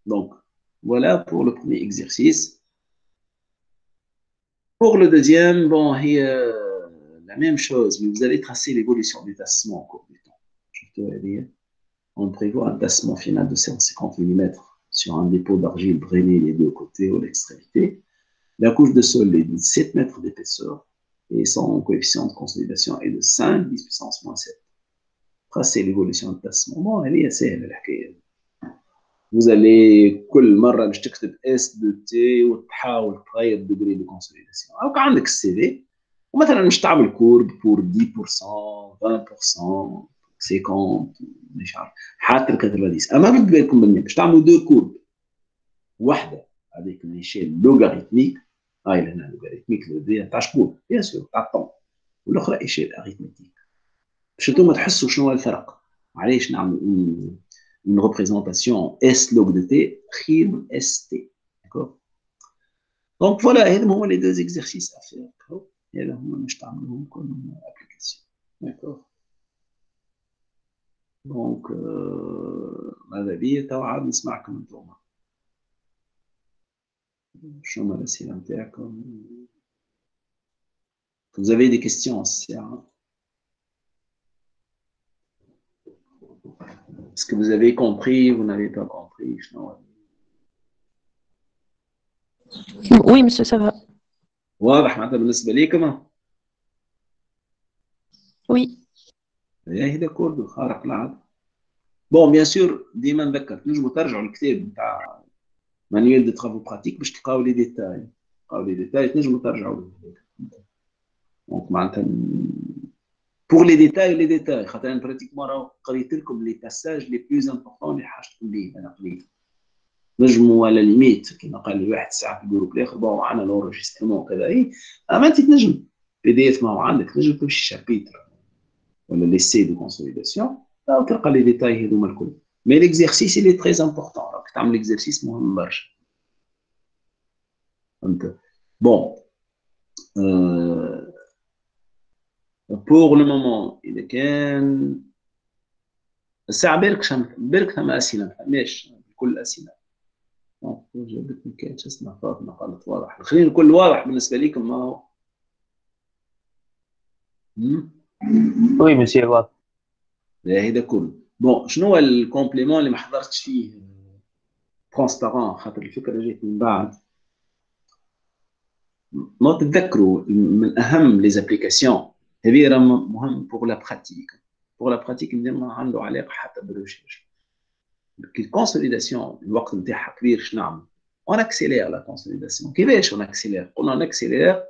Donc, voilà pour le premier exercice. Pour le deuxième, bon, il y a la même chose, mais vous allez tracer l'évolution du tassement au cours du temps. Je te vais dire, on prévoit un tassement final de 150 mm sur un dépôt d'argile drainé les deux côtés ou l'extrémité. La couche de sol est de 7 mètres d'épaisseur et son coefficient de consolidation est de 5 10 puissance moins 7. Tracer l'évolution du tassement. Bon, elle est assez simple. Vous allez كل مرة باش تكتب S de T وتحاول تغير الديجري دو كونسوليداسيون. أو عندك السي في ومثلا مش تعمل كورب بور 10% 20% 50 مش عارف حتى ال 90. أما بدي بالكم مني باش تعملوا دو كورب واحدة avec une échelle logarithmique. هاي لهنا لوغاريتميك اللي تاع شكون؟ بيان سور تاع الطون والأخرى échelle arithmétique. باش انتوما تحسوا شنو هو الفرق. علاش نعمل une représentation S log de T, خير من ST. D'accord? Donc voilà, هذم هما les deux exercices à faire. هذا هما باش تعملوهم comme application. D'accord? Donc ماذا بيا توا عاد نسمعكم انتوما. شنو هما الأسئلة نتاعكم؟ Vous avez des questions الساعة؟ Est-ce que vous avez compris, vous n'avez pas compris? Oui, monsieur, ça va. واضح معناتها بالنسبة ليكم؟ Oui. هذا كله خارق العادة. بون بيان سور ديما نذكر تنجموا ترجعوا الكتاب نتاع مانيوال دو ترافو براتيك باش تلقاو لي ديتاي. تنجموا ترجعوا دونك معناتها بور لي ديتاي خاطر انا براتيكمون راه قريت لكم لي باساج لي بلوز امبورطون اللي حاجتكم ليه انا قريت. نجموا على ليميت كيما قال لي واحد ساعه في الجروب الاخر بون معنا لونجسترمون كذا اي اما انت تنجم PDF ما هو عندك تنجم تمشي شابيتر ولا ليسي دو كونسوليداسيون او تلقى لي ديتاي هذوما الكل. مي ليكزيرسيس اللي تري امبورطون راك تعمل ليكزيرسيس مهم برشا. فهمت؟ بون بور لو مومون اذا كان الساعه بالك ثم اسئله ما فهمناش كل الاسئله. جابت ما كانتش اسمها فاطمه قالت واضح. خلينا نقول واضح بالنسبه لكم ما هو. وي مسيو واضح. هذا كله. بون شنو هو الكومبليمون اللي ما حضرتش فيه ترانسبارون خاطر الفكره جات من بعد. ما تتذكروا من اهم لي زابليكاسيون هذه راه مهم بور لا براتيك. بور لا براتيك ديما عنده علاقه حتى بالريشيرش. الكونسوليداسيون الوقت نتاعها كبير شنو نعمل؟ اون اكسيلير لا كونسوليداسيون. كيفاش اون اكسيلير؟ قلنا اون اكسيلير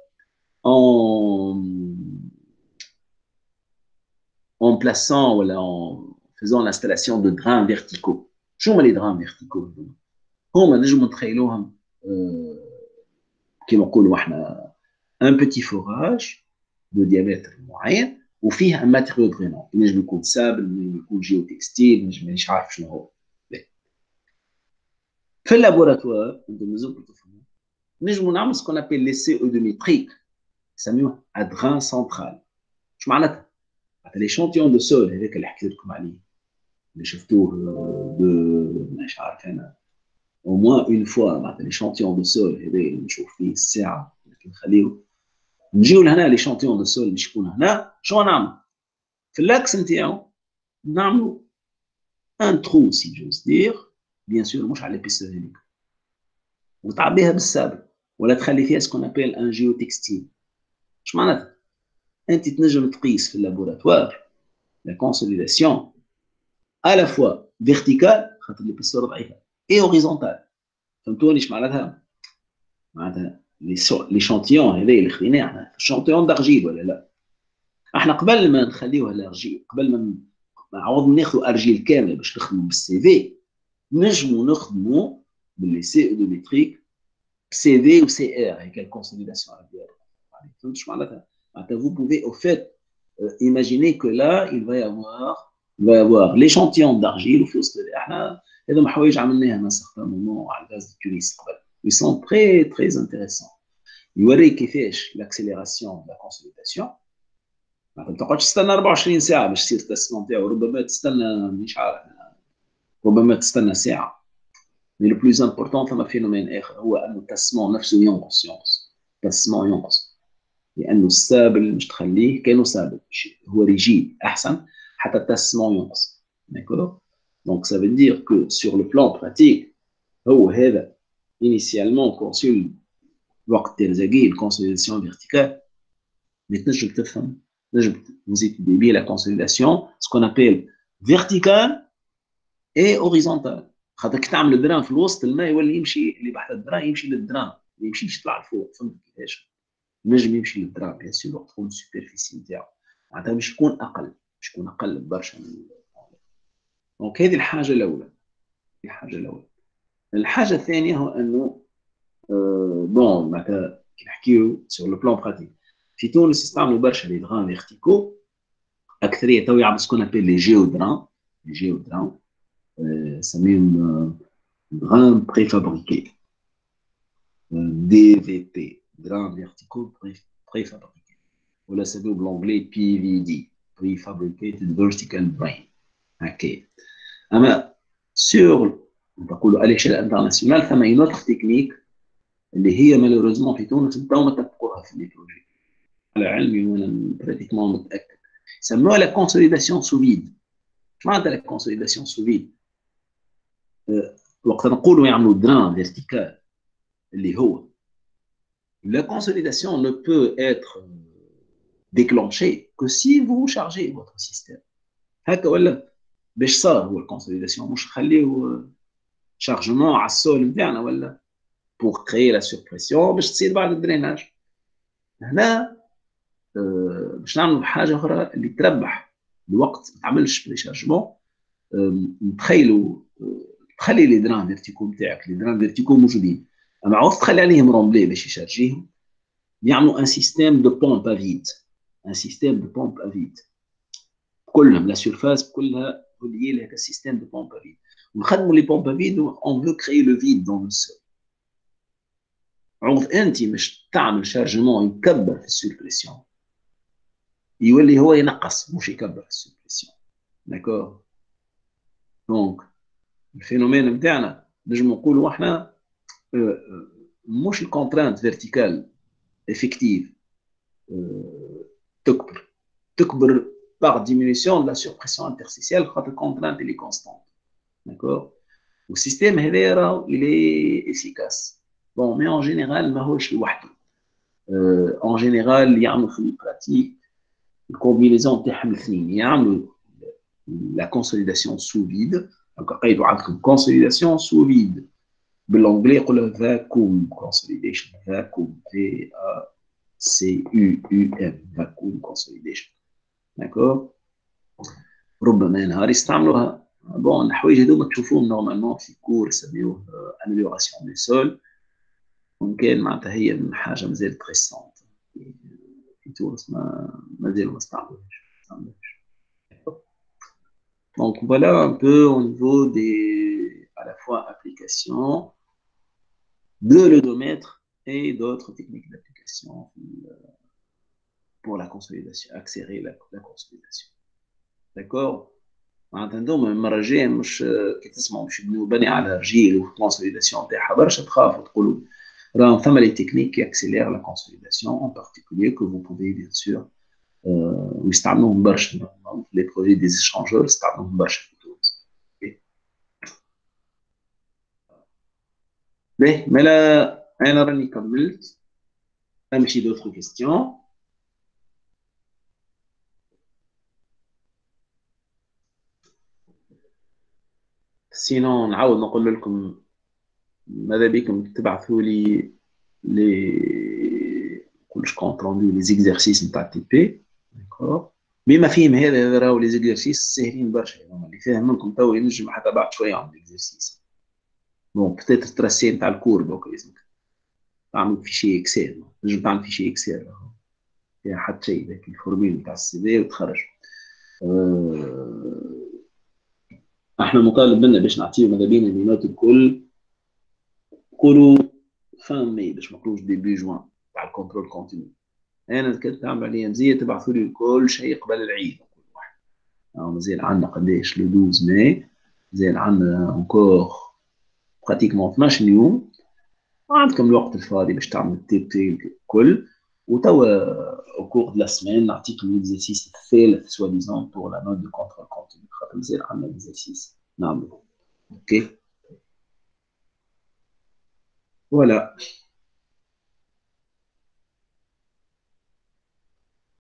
en plaçant ou en faisant l'installation de drains verticaux. شو هما les drains verticaux؟ هما نجمو نتخيلوهم كيما نقولوا احنا un petit forage de diamètre معين وفيه un matériau drainant. ينجم يكون سابل، ينجم يكون جيوتكستيل، ينجم مانيش عارف شنو هو. في اللابوراتوار انتم لازمكم تفهموا نجمو نعمل سكون ابيل لي سي او دو ميتريك يسميوه ادغان سنترال. شو معناتها؟ ليشونتيون دو سول هذاك اللي حكيت لكم عليه اللي شفتوه مش عارف انا او موان اون فوا معناتها ليشونتيون دو سول هذا اللي نشوف فيه الساعه لكن نخليه نجيو لهنا ليشونتيون دو سول اللي يكون هنا. شو نعمل؟ في اللاكس نتاعو نعملوا ان ترو سي جوز دير بيان سور مش على ليبيسور هذيك وتعبيها بالسابل ولا تخلي فيها سكون ابيل ان جيو تكستيل. اش معناتها؟ انت تنجم تقيس في اللابوراتوار لا كونسوليداسيون à la fois verticale خاطر البيسور ضعيفه et horizontale. فهمتوني اش معناتها؟ معناتها ليشانتيون هذا اللي خذيناه احنا شانتيون دارجيل ولا لا؟ احنا قبل ما نخليوها الارجيل، قبل ما عوض ناخذوا ارجيل كامل باش نخدموا بالسي في، نجموا نخدموا باللي سي اودوميتريك سي في و سي ار هيك الكونسوليداسيون ديالها. فهمت اش معناتها؟ معناتها vous pouvez au fait imaginer que là il va y avoir l'échantillon d'argile وفي وسط احنا هذوما حوايج عملناها من سيغتان مومون على الغاز دو تونس قبل. Ils sont très très intéressants. يوريك كيفاش l'accélération de la consolidation. ما تقعدش تستنى 24 ساعه باش تصير التسمم نتاعو، ربما تستنى مش عارف، ربما تستنى ساعه. Mais le plus important ثم فينومين اخر هو انه التسمم نفسه ينقص التسمم ينقص، لانه السابل مش تخليه كانه سابل، هو ريجيد احسن حتى التسمم ينقص. D'accord. Donc ça veut dire que sur le plan pratique هو هذا initialement consul وقت تلزاقي الكونسوليداسيون فيرتيكال. Mais تنجم تفهم، تنجم vous étudiez bien la consolidation ce qu'on appelle verticale et horizontale. خاطر كي تعمل الدرام في الوسط الماء يولي يمشي اللي بحث الدرام يمشي للدرام، ما يمشيش يطلع لفوق. فهمت كيفاش؟ نجم يمشي للدرام بيان سور وقت تكون السوبرفيسي نتاعو معناتها مش يكون اقل برشا من. دونك هذه الحاجه الاولى. الحاجه الثانيه هو انه بون معناتها كي نحكيو سور لو بلان براتيك في تونس يستعملوا برشا لي دران فيرتيكو، اكثريه تو يعملوا سكون ابيل لي جيودران سميهم دران بري فابريكي دي في بي دران فيرتيكو بري فابريكي ولا سميو بالانجلي بي في دي بري فابريكيتد فيرتيكال برين هكا. اما سور نقولوا اليشيل انترناسيونال ثم اون اوتر تكنيك اللي هي مالوريزمون في تونس تو ما تطبقوها في لي بروجي على علمي وانا براتيكمون متاكد. يسموها لا كونسوليداسيون سو فيد. اش معناتها لا كونسوليداسيون سو فيد؟ وقت نقولوا يعملوا دران فيرتيكال اللي هو la consolidation ne peut être déclenchée que si vous chargez votre système. هكا ولا باش صار هو الكونسوليداسيون مش نخليو شارجمون على السول نتاعنا ولا pour créer la surpression باش تصير بعد الدريناج. هنا باش نعملوا حاجه اخرى اللي تربح الوقت ما تعملش بريشارجمون. نتخيلوا تخلي لي دران فيرتيكو نتاعك، لي دران فيرتيكو موجودين اما عاود تخلي عليهم رومبلي باش يشارجيهم، يعملوا ان سيستيم دو بومب ا فيد كلهم لا سيرفاس كلها ولي لها كسيستيم دو بومب ا فيد. ونخدموا لي بومب ا فيد اون فو كريي لو فيد دون لو سول. عوض انت مش تعمل شارجمون يكبر في السيربريسيون يولي هو ينقص مش يكبر في السيربريسيون. داكور. دونك الفينومين نتاعنا نجم نقولوا احنا مش الكونترانت فيرتيكال افكتيف تكبر par diminution de la surpression interstitielle خاطر الكونترانت اللي كونستانت. داكور. والسيستيم هذا راهو الي افيكاس. بون مي اون جينيرال ماهوش لوحده. اون جينيرال يعملوا في البراتيك الكومبينيزون تاعهم الاثنين، يعملوا لا كونسوليداسيون سو فيد. دونك قيدوا عندكم كونسوليداسيون سو فيد بالانجلي يقولوا فاكوم كونسوليديشن، فاكوم في سي يو ام فاكوم كونسوليديشن. داكور. ربما نهار يستعملوها. بون الحوايج هذوما تشوفوهم نورمالمون في كور يسميوه اميليوراسيون دي سول، وان كان معناتها هي حاجه مازال تريسونت في تونس مازالوا ما استعملوهاش. Donc voilà un peu au niveau des à la fois applications de l'odomètre et d'autres techniques d'application pour la consolidation, accélérer la consolidation. D'accord. معناتها المره الجايه مش كي تسمعوا باش يبنيو بني على رجيل والكونسوليداسيون تاعها برشا تخافوا تقولوا راهم ثم لي تكنيك كي اكسيلير لا كونسوليداسيون ان بارتيكولير كو فو بوفي بيان سور ويستعملوهم برشا في لي بروجي دي ايشانجور يستعملوهم برشا في تونس. Mais là, أنا راني كملت. أمشي d'autres questions. Sinon نعاود نقول لكم ماذا بكم تبعثوا لي les كلش compte rendu les exercices نتاع تي بي. d'accord. بما فيهم هذا راهو لي زيكزارسيس ساهلين برشا، اللي فاهم منكم تو ينجم حتى بعد شويه عن الاكزرسيس. بون بتيت تراسي نتاع الكور دوك لازمك تعمل فيشي اكسل، تنجم تعمل فيشي اكسل فيها حتى شيء ذاك الفورميل نتاع السي في وتخرج. احنا مطالب منا باش نعطيو ماذا بينا المينوت الكل قولوا فان ماي باش ما نقولوش ديبي جوان تاع الكونترول كونتينيو. انا كنت تعمل عليا مزيه تبعثوا لي كل شيء قبل العيد كل واحد. مازال عندنا قداش لو 12 ماي، مازال عندنا انكور براتيكمون 12 يوم، عندكم الوقت الفاضي باش تعملوا التي الكل. وتوا او كور دو لا سيمين نعطيكم ليكزيرسيس الثالث سوا ديزون بور لا نوت دو كونترول كونتينيو، خاطر مازال عندنا ليكزيرسيس نعملوا. اوكي فوالا.